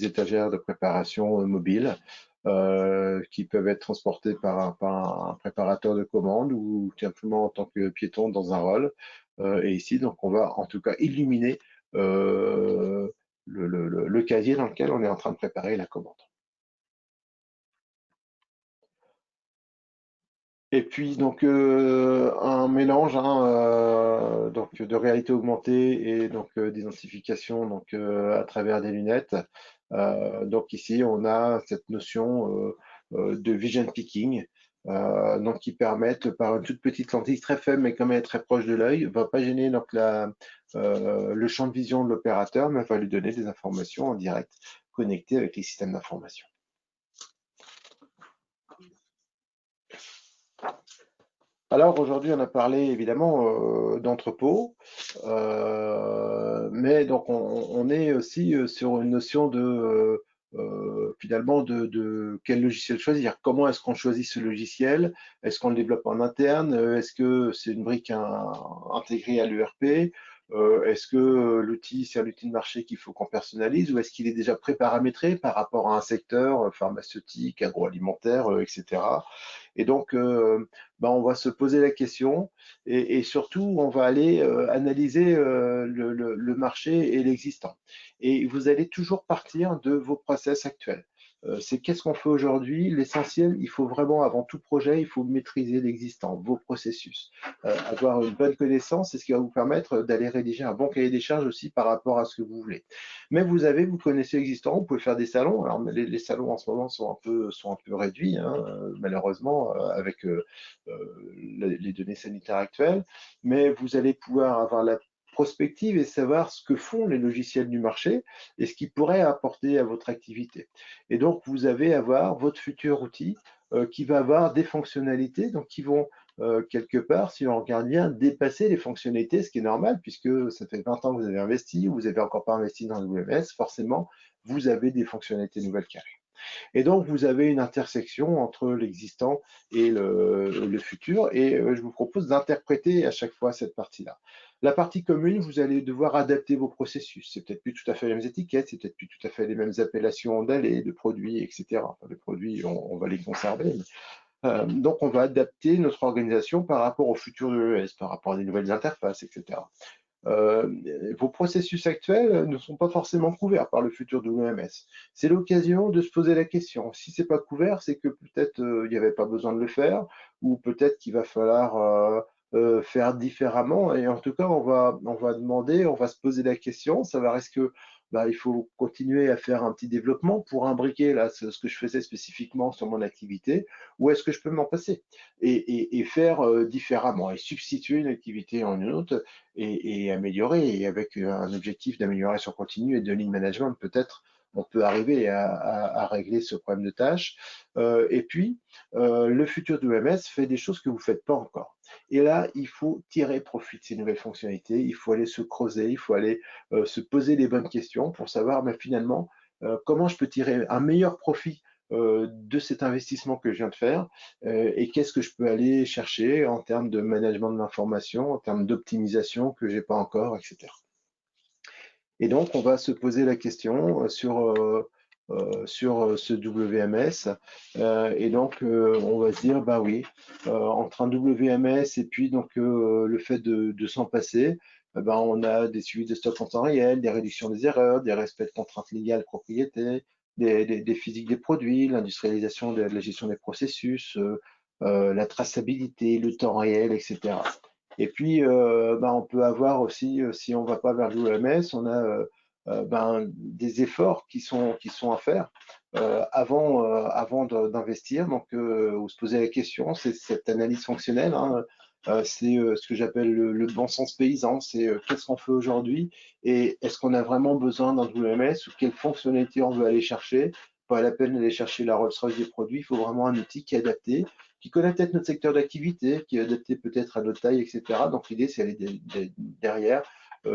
étagères de préparation mobile qui peuvent être transportées par un préparateur de commande ou simplement en tant que piéton dans un rôle. Et ici, donc, on va en tout cas illuminer le casier dans lequel on est en train de préparer la commande. Et puis donc un mélange hein, donc de réalité augmentée et donc d'identification donc à travers des lunettes. Donc ici on a cette notion de vision picking donc qui permettent par une toute petite lentille très faible mais comme elle est très proche de l'œil, va pas gêner donc le champ de vision de l'opérateur mais va lui donner des informations en direct connectées avec les systèmes d'information. Alors aujourd'hui, on a parlé évidemment d'entrepôt, mais donc on est aussi sur une notion finalement de quel logiciel choisir. Comment est-ce qu'on choisit ce logiciel? Est-ce qu'on le développe en interne? Est-ce que c'est une brique intégrée à l'ERP? Est-ce que l'outil, c'est un outil de marché qu'il faut qu'on personnalise ou est-ce qu'il est déjà préparamétré par rapport à un secteur pharmaceutique, agroalimentaire, etc. Et donc, ben, on va se poser la question et surtout, on va aller analyser le marché et l'existant. Et vous allez toujours partir de vos process actuels. C'est qu'est-ce qu'on fait aujourd'hui? L'essentiel, il faut vraiment, avant tout projet, il faut maîtriser l'existant, vos processus. Avoir une bonne connaissance, c'est ce qui va vous permettre d'aller rédiger un bon cahier des charges aussi par rapport à ce que vous voulez. Mais vous connaissez l'existant, vous pouvez faire des salons. Alors, les salons en ce moment sont un peu réduits, hein, malheureusement, avec les données sanitaires actuelles, mais vous allez pouvoir avoir la prospective et savoir ce que font les logiciels du marché et ce qu'ils pourraient apporter à votre activité. Et donc, vous allez avoir votre futur outil qui va avoir des fonctionnalités donc qui vont quelque part, si on regarde bien, dépasser les fonctionnalités, ce qui est normal puisque ça fait 20 ans que vous avez investi, vous n'avez encore pas investi dans le WMS, forcément, vous avez des fonctionnalités nouvelles qui arrivent. Et donc, vous avez une intersection entre l'existant et le futur. Et je vous propose d'interpréter à chaque fois cette partie-là. La partie commune, vous allez devoir adapter vos processus. C'est peut-être plus tout à fait les mêmes étiquettes, c'est peut-être plus tout à fait les mêmes appellations d'allées, de produits, etc. Enfin, les produits, on va les conserver. Donc, on va adapter notre organisation par rapport au futur de l'ES, par rapport à des nouvelles interfaces, etc. Vos processus actuels ne sont pas forcément couverts par le futur de l'OMS. C'est l'occasion de se poser la question. Si c'est pas couvert, c'est que peut-être il n'y avait pas besoin de le faire, ou peut-être qu'il va falloir faire différemment. Et en tout cas, on va demander, on va se poser la question. Ça va rester que il faut continuer à faire un petit développement pour imbriquer là ce que je faisais spécifiquement sur mon activité, ou est-ce que je peux m'en passer et faire différemment et substituer une activité en une autre et améliorer. Et avec un objectif d'amélioration continue et de lean management, peut-être on peut arriver à régler ce problème de tâches. Et puis, le futur de l'OMS fait des choses que vous ne faites pas encore. Et là, il faut tirer profit de ces nouvelles fonctionnalités, il faut aller se creuser, il faut aller se poser les bonnes questions pour savoir finalement comment je peux tirer un meilleur profit de cet investissement que je viens de faire et qu'est-ce que je peux aller chercher en termes de management de l'information, en termes d'optimisation que j'ai pas encore, etc. Et donc, on va se poser la question sur ce WMS. Et donc, on va se dire, bah oui, entre un WMS et puis donc le fait de s'en passer, ben, on a des suivis de stock en temps réel, des réductions des erreurs, des respects de contraintes légales propriété, des physiques des produits, l'industrialisation de la gestion des processus, la traçabilité, le temps réel, etc. Et puis, ben, on peut avoir aussi, si on ne va pas vers l'OMS, on a ben, des efforts qui sont à faire avant d'investir, donc ou se poser la question, c'est cette analyse fonctionnelle, hein, c'est ce que j'appelle le bon sens paysan, c'est qu'est-ce qu'on fait aujourd'hui et est-ce qu'on a vraiment besoin d'un WMS ou quelle fonctionnalité on veut aller chercher. Pas la peine d'aller chercher la Rolls-Royce des produits, il faut vraiment un outil qui est adapté, qui connaît peut-être notre secteur d'activité, qui est adapté peut-être à notre taille, etc. Donc l'idée, c'est aller derrière,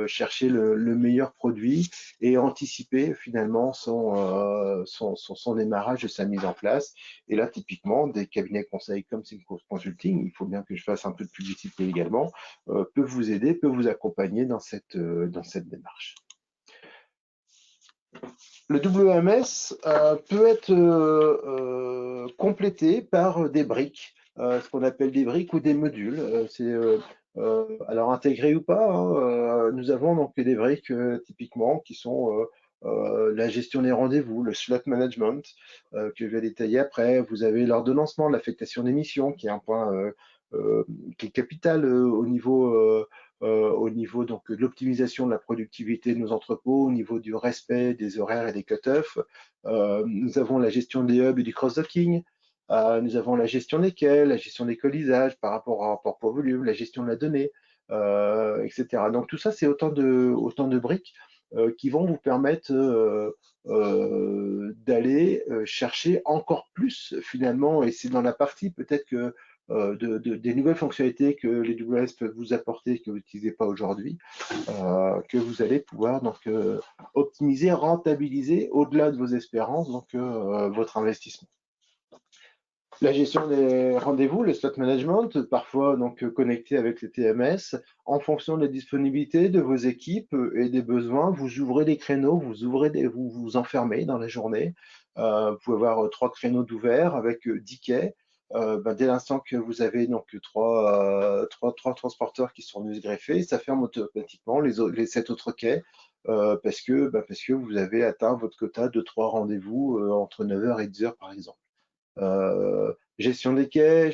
chercher le meilleur produit et anticiper finalement son démarrage et sa mise en place. Et là, typiquement, des cabinets conseils comme Synchro Consulting, il faut bien que je fasse un peu de publicité également, peuvent vous aider, peuvent vous accompagner dans cette démarche. Le WMS peut être complété par des briques, ce qu'on appelle des briques ou des modules. Alors intégrés ou pas, hein, nous avons donc des briques typiquement qui sont la gestion des rendez-vous, le slot management que je vais détailler après. Vous avez l'ordonnancement, l'affectation des missions, qui est un point qui est capital au niveau donc, de l'optimisation de la productivité de nos entrepôts, au niveau du respect des horaires et des cut-offs. Nous avons la gestion des hubs et du cross-docking. Nous avons la gestion des quais, la gestion des colisages par rapport au rapport poids volume, la gestion de la donnée, etc. Donc tout ça, c'est autant de briques qui vont vous permettre d'aller chercher encore plus finalement, et c'est dans la partie peut-être que des nouvelles fonctionnalités que les WS peuvent vous apporter que vous n'utilisez pas aujourd'hui, que vous allez pouvoir donc optimiser, rentabiliser au-delà de vos espérances donc votre investissement. La gestion des rendez-vous, le slot management, parfois donc connecté avec les TMS, en fonction de la disponibilité de vos équipes et des besoins, vous ouvrez des créneaux, vous vous enfermez dans la journée. Vous pouvez avoir 3 créneaux d'ouvert avec 10 quais. Ben, dès l'instant que vous avez donc trois transporteurs qui sont venus se greffer, ça ferme automatiquement les 7 autres quais parce que vous avez atteint votre quota de 3 rendez-vous entre 9h et 10h par exemple. Gestion des quais,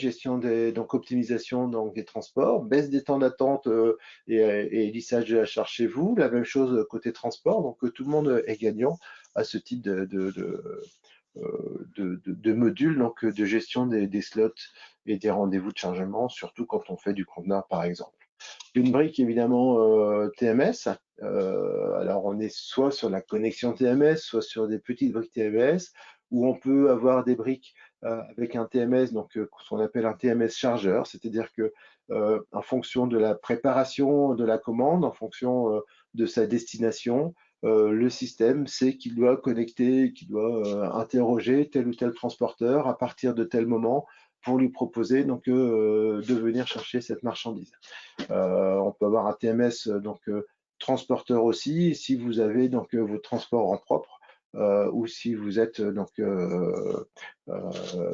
donc optimisation donc, des transports, baisse des temps d'attente et lissage de la charge chez vous. La même chose côté transport, donc tout le monde est gagnant à ce type de module donc, de gestion des slots et des rendez-vous de chargement, surtout quand on fait du conteneur par exemple. Une brique évidemment TMS. Alors on est soit sur la connexion TMS, soit sur des petites briques TMS, où on peut avoir des briques avec un TMS, donc ce qu'on appelle un TMS chargeur, c'est-à-dire que en fonction de la préparation de la commande, en fonction de sa destination, le système sait qu'il doit connecter, qu'il doit interroger tel ou tel transporteur à partir de tel moment pour lui proposer donc de venir chercher cette marchandise. On peut avoir un TMS donc transporteur aussi si vous avez donc vos transports en propre ou si vous êtes donc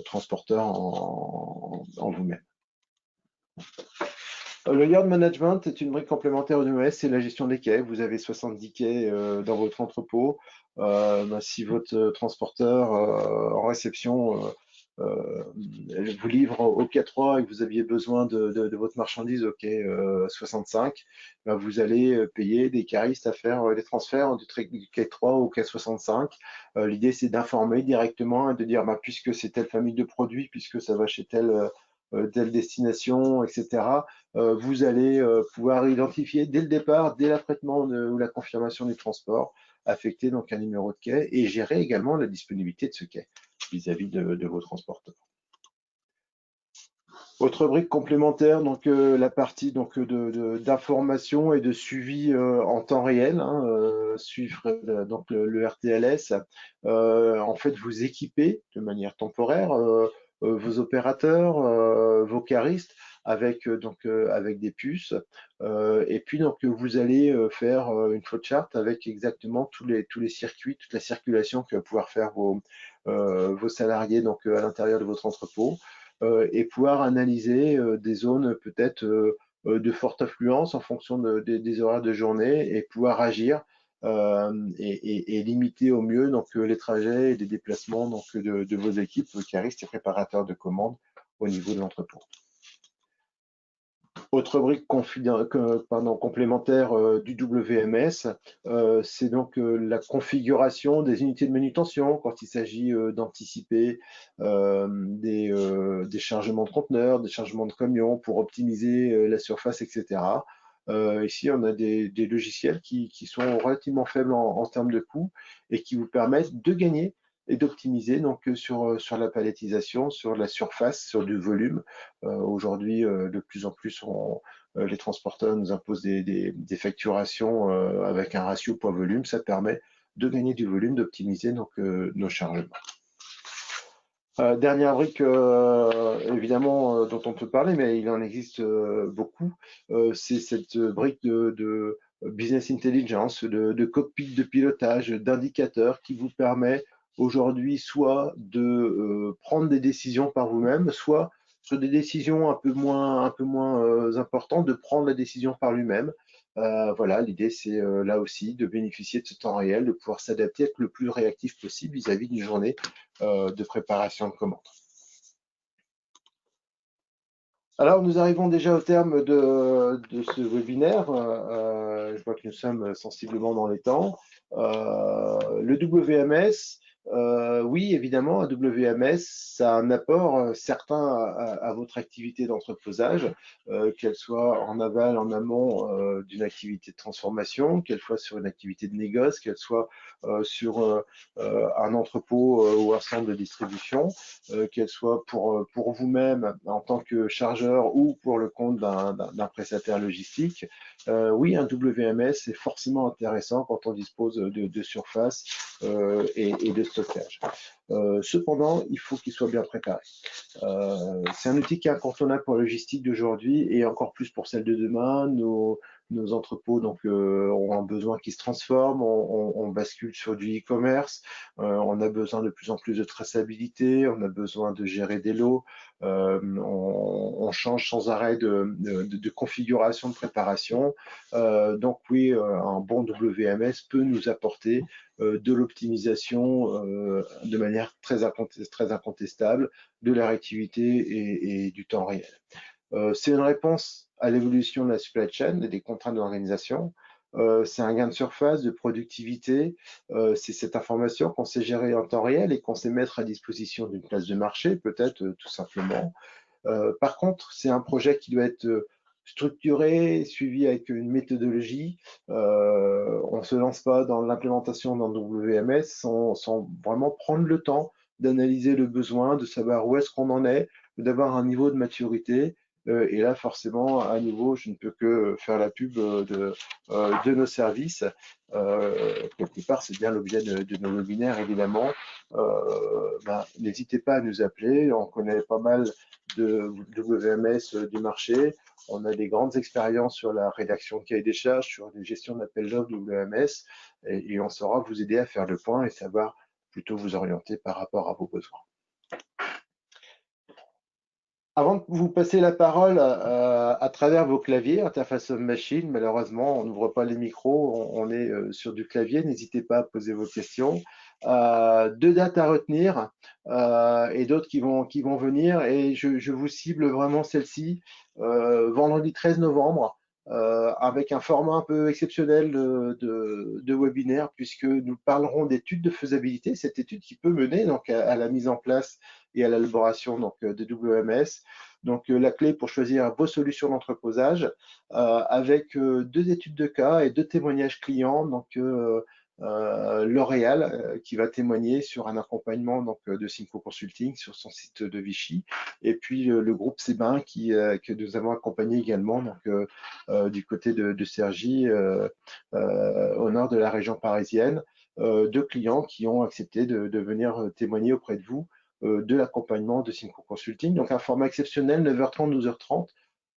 transporteur en vous-même. Le yard management est une brique complémentaire au DMS, c'est la gestion des quais. Vous avez 70 quais dans votre entrepôt. Si votre transporteur en réception vous livre au quai 3 et que vous aviez besoin de votre marchandise au quai 65, vous allez payer des caristes à faire les transferts du quai 3 au quai 65. L'idée, c'est d'informer directement et de dire, puisque c'est telle famille de produits, puisque ça va chez telle destination, etc., vous allez pouvoir identifier dès le départ, dès l'affrètement ou la confirmation du transport, affecter donc un numéro de quai et gérer également la disponibilité de ce quai vis-à-vis de vos transporteurs. Autre brique complémentaire, donc la partie donc d'information et de suivi en temps réel, hein, suivre donc le RTLS. En fait, vous équipez de manière temporaire vos opérateurs, vos caristes avec avec des puces. Et puis donc vous allez faire une flowchart avec exactement tous les circuits, toute la circulation que va pouvoir faire vos salariés donc à l'intérieur de votre entrepôt. Et pouvoir analyser des zones peut-être de forte affluence en fonction des horaires de journée et pouvoir agir et limiter au mieux donc, les trajets et les déplacements donc, de vos équipes caristes et préparateurs de commandes au niveau de l'entrepôt. Autre brique complémentaire du WMS, c'est donc la configuration des unités de manutention quand il s'agit d'anticiper des chargements de conteneurs, des chargements de camions pour optimiser la surface, etc. Ici, on a des logiciels qui sont relativement faibles en termes de coûts et qui vous permettent de gagner et d'optimiser donc sur la palettisation, sur la surface, sur du volume. Aujourd'hui, de plus en plus, les transporteurs nous imposent des facturations avec un ratio poids-volume. Ça permet de gagner du volume, d'optimiser donc nos chargements. Dernière brique, évidemment, dont on peut parler, mais il en existe beaucoup, c'est cette brique de business intelligence, de cockpit de pilotage, d'indicateurs qui vous permet aujourd'hui soit de prendre des décisions par vous-même, soit sur des décisions un peu moins importantes, de prendre la décision par lui-même. Voilà, l'idée c'est là aussi de bénéficier de ce temps réel, de pouvoir s'adapter, être le plus réactif possible vis-à-vis d'une journée de préparation de commande. Alors, nous arrivons déjà au terme de ce webinaire. Je vois que nous sommes sensiblement dans les temps. Le WMS, oui, évidemment, un WMS, ça a un apport certain à votre activité d'entreposage, qu'elle soit en aval, en amont d'une activité de transformation, qu'elle soit sur une activité de négoce, qu'elle soit sur un entrepôt ou un centre de distribution, qu'elle soit pour vous-même en tant que chargeur ou pour le compte d'un prestataire logistique. Oui, un WMS est forcément intéressant quand on dispose de surface et de stockage. Cependant, il faut qu'il soit bien préparé. C'est un outil qui est incontournable pour la logistique d'aujourd'hui et encore plus pour celle de demain. Nos entrepôts donc, ont un besoin qui se transforme, on bascule sur du e-commerce, on a besoin de plus en plus de traçabilité, on a besoin de gérer des lots, on change sans arrêt de configuration de préparation. Donc oui, un bon WMS peut nous apporter de l'optimisation de manière très incontestable de la réactivité et du temps réel. C'est une réponse à l'évolution de la supply chain et des contraintes d'organisation. C'est un gain de surface, de productivité. C'est cette information qu'on sait gérer en temps réel et qu'on sait mettre à disposition d'une place de marché, peut-être tout simplement. Par contre, c'est un projet qui doit être structuré, suivi avec une méthodologie. On ne se lance pas dans l'implémentation d'un WMS sans vraiment prendre le temps d'analyser le besoin, de savoir où est-ce qu'on en est, d'avoir un niveau de maturité. Et là, forcément, à nouveau, je ne peux que faire la pub de nos services. Quelque part, c'est bien l'objet de nos webinaires, évidemment. N'hésitez pas à nous appeler. On connaît pas mal de WMS du marché. On a des grandes expériences sur la rédaction de cahiers des charges, sur la gestion d'appels d'offres WMS, et on saura vous aider à faire le point et savoir plutôt vous orienter par rapport à vos besoins. Avant de vous passer la parole à travers vos claviers, interface homme-machine, malheureusement, on n'ouvre pas les micros, on est sur du clavier, n'hésitez pas à poser vos questions. Deux dates à retenir et d'autres qui vont venir, et je vous cible vraiment celle-ci, vendredi 13 novembre, avec un format un peu exceptionnel de webinaire, puisque nous parlerons d'études de faisabilité, cette étude qui peut mener donc à la mise en place et à l'élaboration donc de WMS. Donc la clé pour choisir vos solutions d'entreposage avec deux études de cas et deux témoignages clients. Donc L'Oréal qui va témoigner sur un accompagnement donc, de Simco Consulting sur son site de Vichy, et puis le groupe Sebin que nous avons accompagné également donc, du côté de Cergy, au nord de la région parisienne, deux clients qui ont accepté de venir témoigner auprès de vous de l'accompagnement de Simco Consulting. Donc un format exceptionnel, 9h30, 12h30,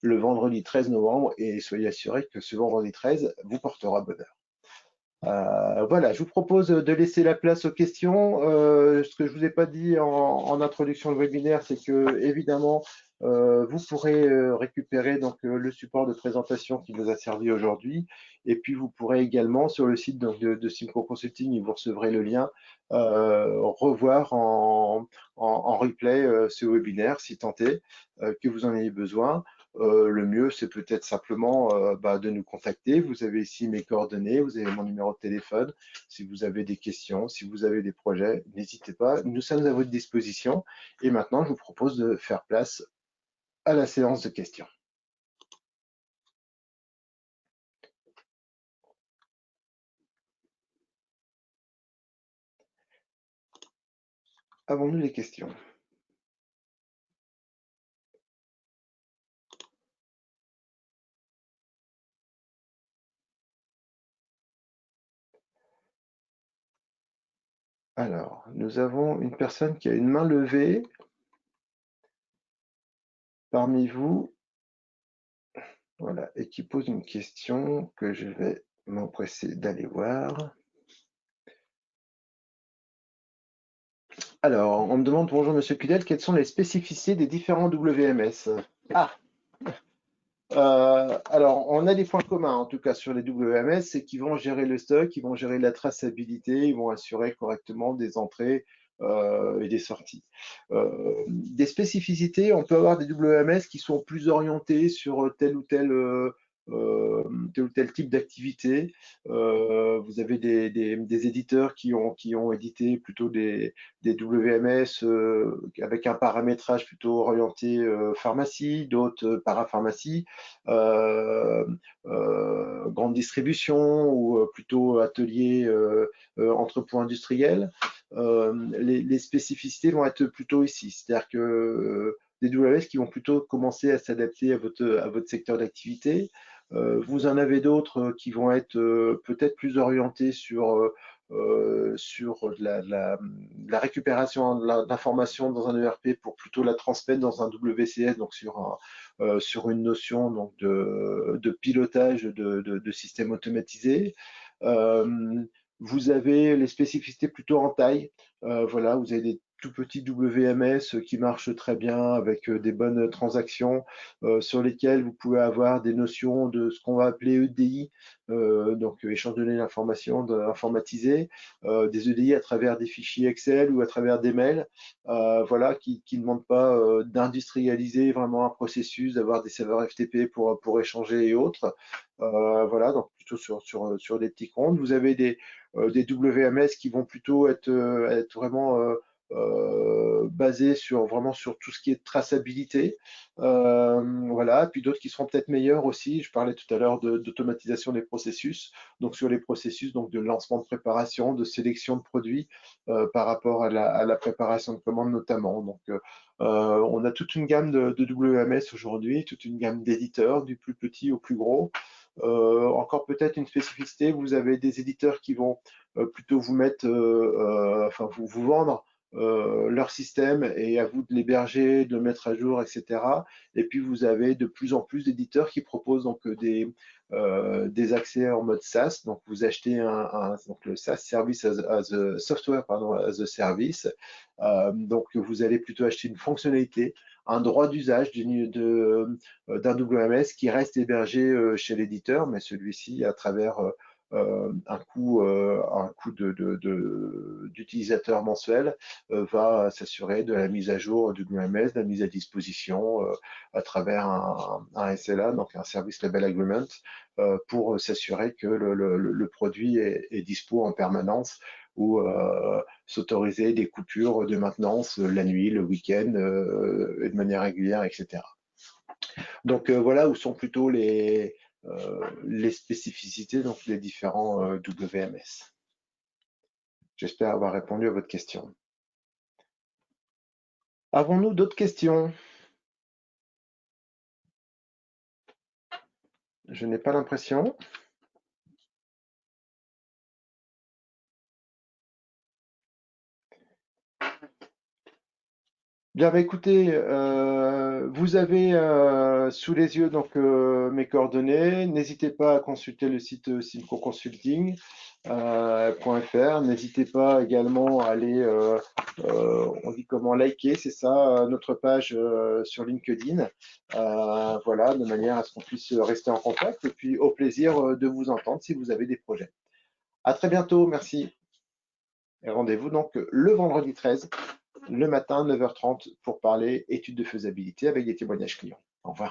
le vendredi 13 novembre, et soyez assurés que ce vendredi 13 vous portera bonheur. Voilà, je vous propose de laisser la place aux questions. Ce que je vous ai pas dit en introduction du webinaire, c'est que évidemment, vous pourrez récupérer donc le support de présentation qui nous a servi aujourd'hui, et puis vous pourrez également sur le site donc, de Simco Consulting, et vous recevrez le lien, revoir en replay ce webinaire si tant est que vous en ayez besoin. Le mieux, c'est peut-être simplement de nous contacter. Vous avez ici mes coordonnées, vous avez mon numéro de téléphone. Si vous avez des questions, si vous avez des projets, n'hésitez pas. Nous sommes à votre disposition. Et maintenant, je vous propose de faire place à la séance de questions. Avons-nous des questions? Alors, nous avons une personne qui a une main levée parmi vous, voilà, et qui pose une question que je vais m'empresser d'aller voir. Alors, on me demande, bonjour Monsieur Cudel, quelles sont les spécificités des différents WMS? Ah, alors, on a des points communs, en tout cas sur les WMS, c'est qu'ils vont gérer le stock, ils vont gérer la traçabilité, ils vont assurer correctement des entrées et des sorties. Des spécificités, on peut avoir des WMS qui sont plus orientés sur tel ou tel type d'activité. Vous avez des éditeurs qui ont édité plutôt des WMS avec un paramétrage plutôt orienté pharmacie, d'autres parapharmacie, euh, grande distribution ou plutôt atelier entrepôt industriel. Les spécificités vont être plutôt ici, c'est-à-dire que des WMS qui vont plutôt commencer à s'adapter à votre secteur d'activité. Vous en avez d'autres qui vont être peut-être plus orientés sur la récupération d'informations dans un ERP pour plutôt la transmettre dans un WCS, donc sur une notion donc de pilotage de systèmes automatisés. Euh, Vous avez les spécificités plutôt en taille. Voilà, vous avez des tout petits WMS qui marchent très bien avec des bonnes transactions sur lesquelles vous pouvez avoir des notions de ce qu'on va appeler EDI, donc échange de données d'information informatisé, des EDI à travers des fichiers Excel ou à travers des mails, voilà, qui ne demandent pas d'industrialiser vraiment un processus, d'avoir des serveurs FTP pour échanger et autres. Voilà, donc plutôt sur des petits comptes. Vous avez des WMS qui vont plutôt être vraiment basés vraiment sur tout ce qui est traçabilité. Voilà, puis d'autres qui seront peut-être meilleurs aussi. Je parlais tout à l'heure d'automatisation des processus, donc sur les processus donc de lancement de préparation, de sélection de produits par rapport à la préparation de commandes notamment. Donc, on a toute une gamme de WMS aujourd'hui, toute une gamme d'éditeurs, du plus petit au plus gros. Encore peut-être une spécificité, vous avez des éditeurs qui vont plutôt vous mettre, enfin vous vendre leur système et à vous de l'héberger, de le mettre à jour, etc. Et puis vous avez de plus en plus d'éditeurs qui proposent donc des accès en mode SaaS. Donc vous achetez donc le SaaS, Service as a Software, pardon, as a Service. Donc vous allez plutôt acheter une fonctionnalité, un droit d'usage d'un WMS qui reste hébergé chez l'éditeur, mais celui-ci à travers un coût d'utilisateur mensuel va s'assurer de la mise à jour du WMS, de la mise à disposition à travers un SLA, donc un Service Level Agreement, pour s'assurer que le produit est dispo en permanence ou s'autoriser des coupures de maintenance la nuit, le week-end, et de manière régulière, etc. Donc voilà où sont plutôt les spécificités donc les différents WMS. J'espère avoir répondu à votre question. Avons-nous d'autres questions? Je n'ai pas l'impression. Bien, bah, écoutez, vous avez sous les yeux donc mes coordonnées. N'hésitez pas à consulter le site simcoconsulting.fr. N'hésitez pas également à aller, on dit comment, liker, c'est ça, notre page sur LinkedIn. Voilà, de manière à ce qu'on puisse rester en contact. Et puis au plaisir de vous entendre si vous avez des projets. À très bientôt, merci. Et rendez-vous donc le vendredi 13 le matin, 9h30, pour parler études de faisabilité avec des témoignages clients. Au revoir.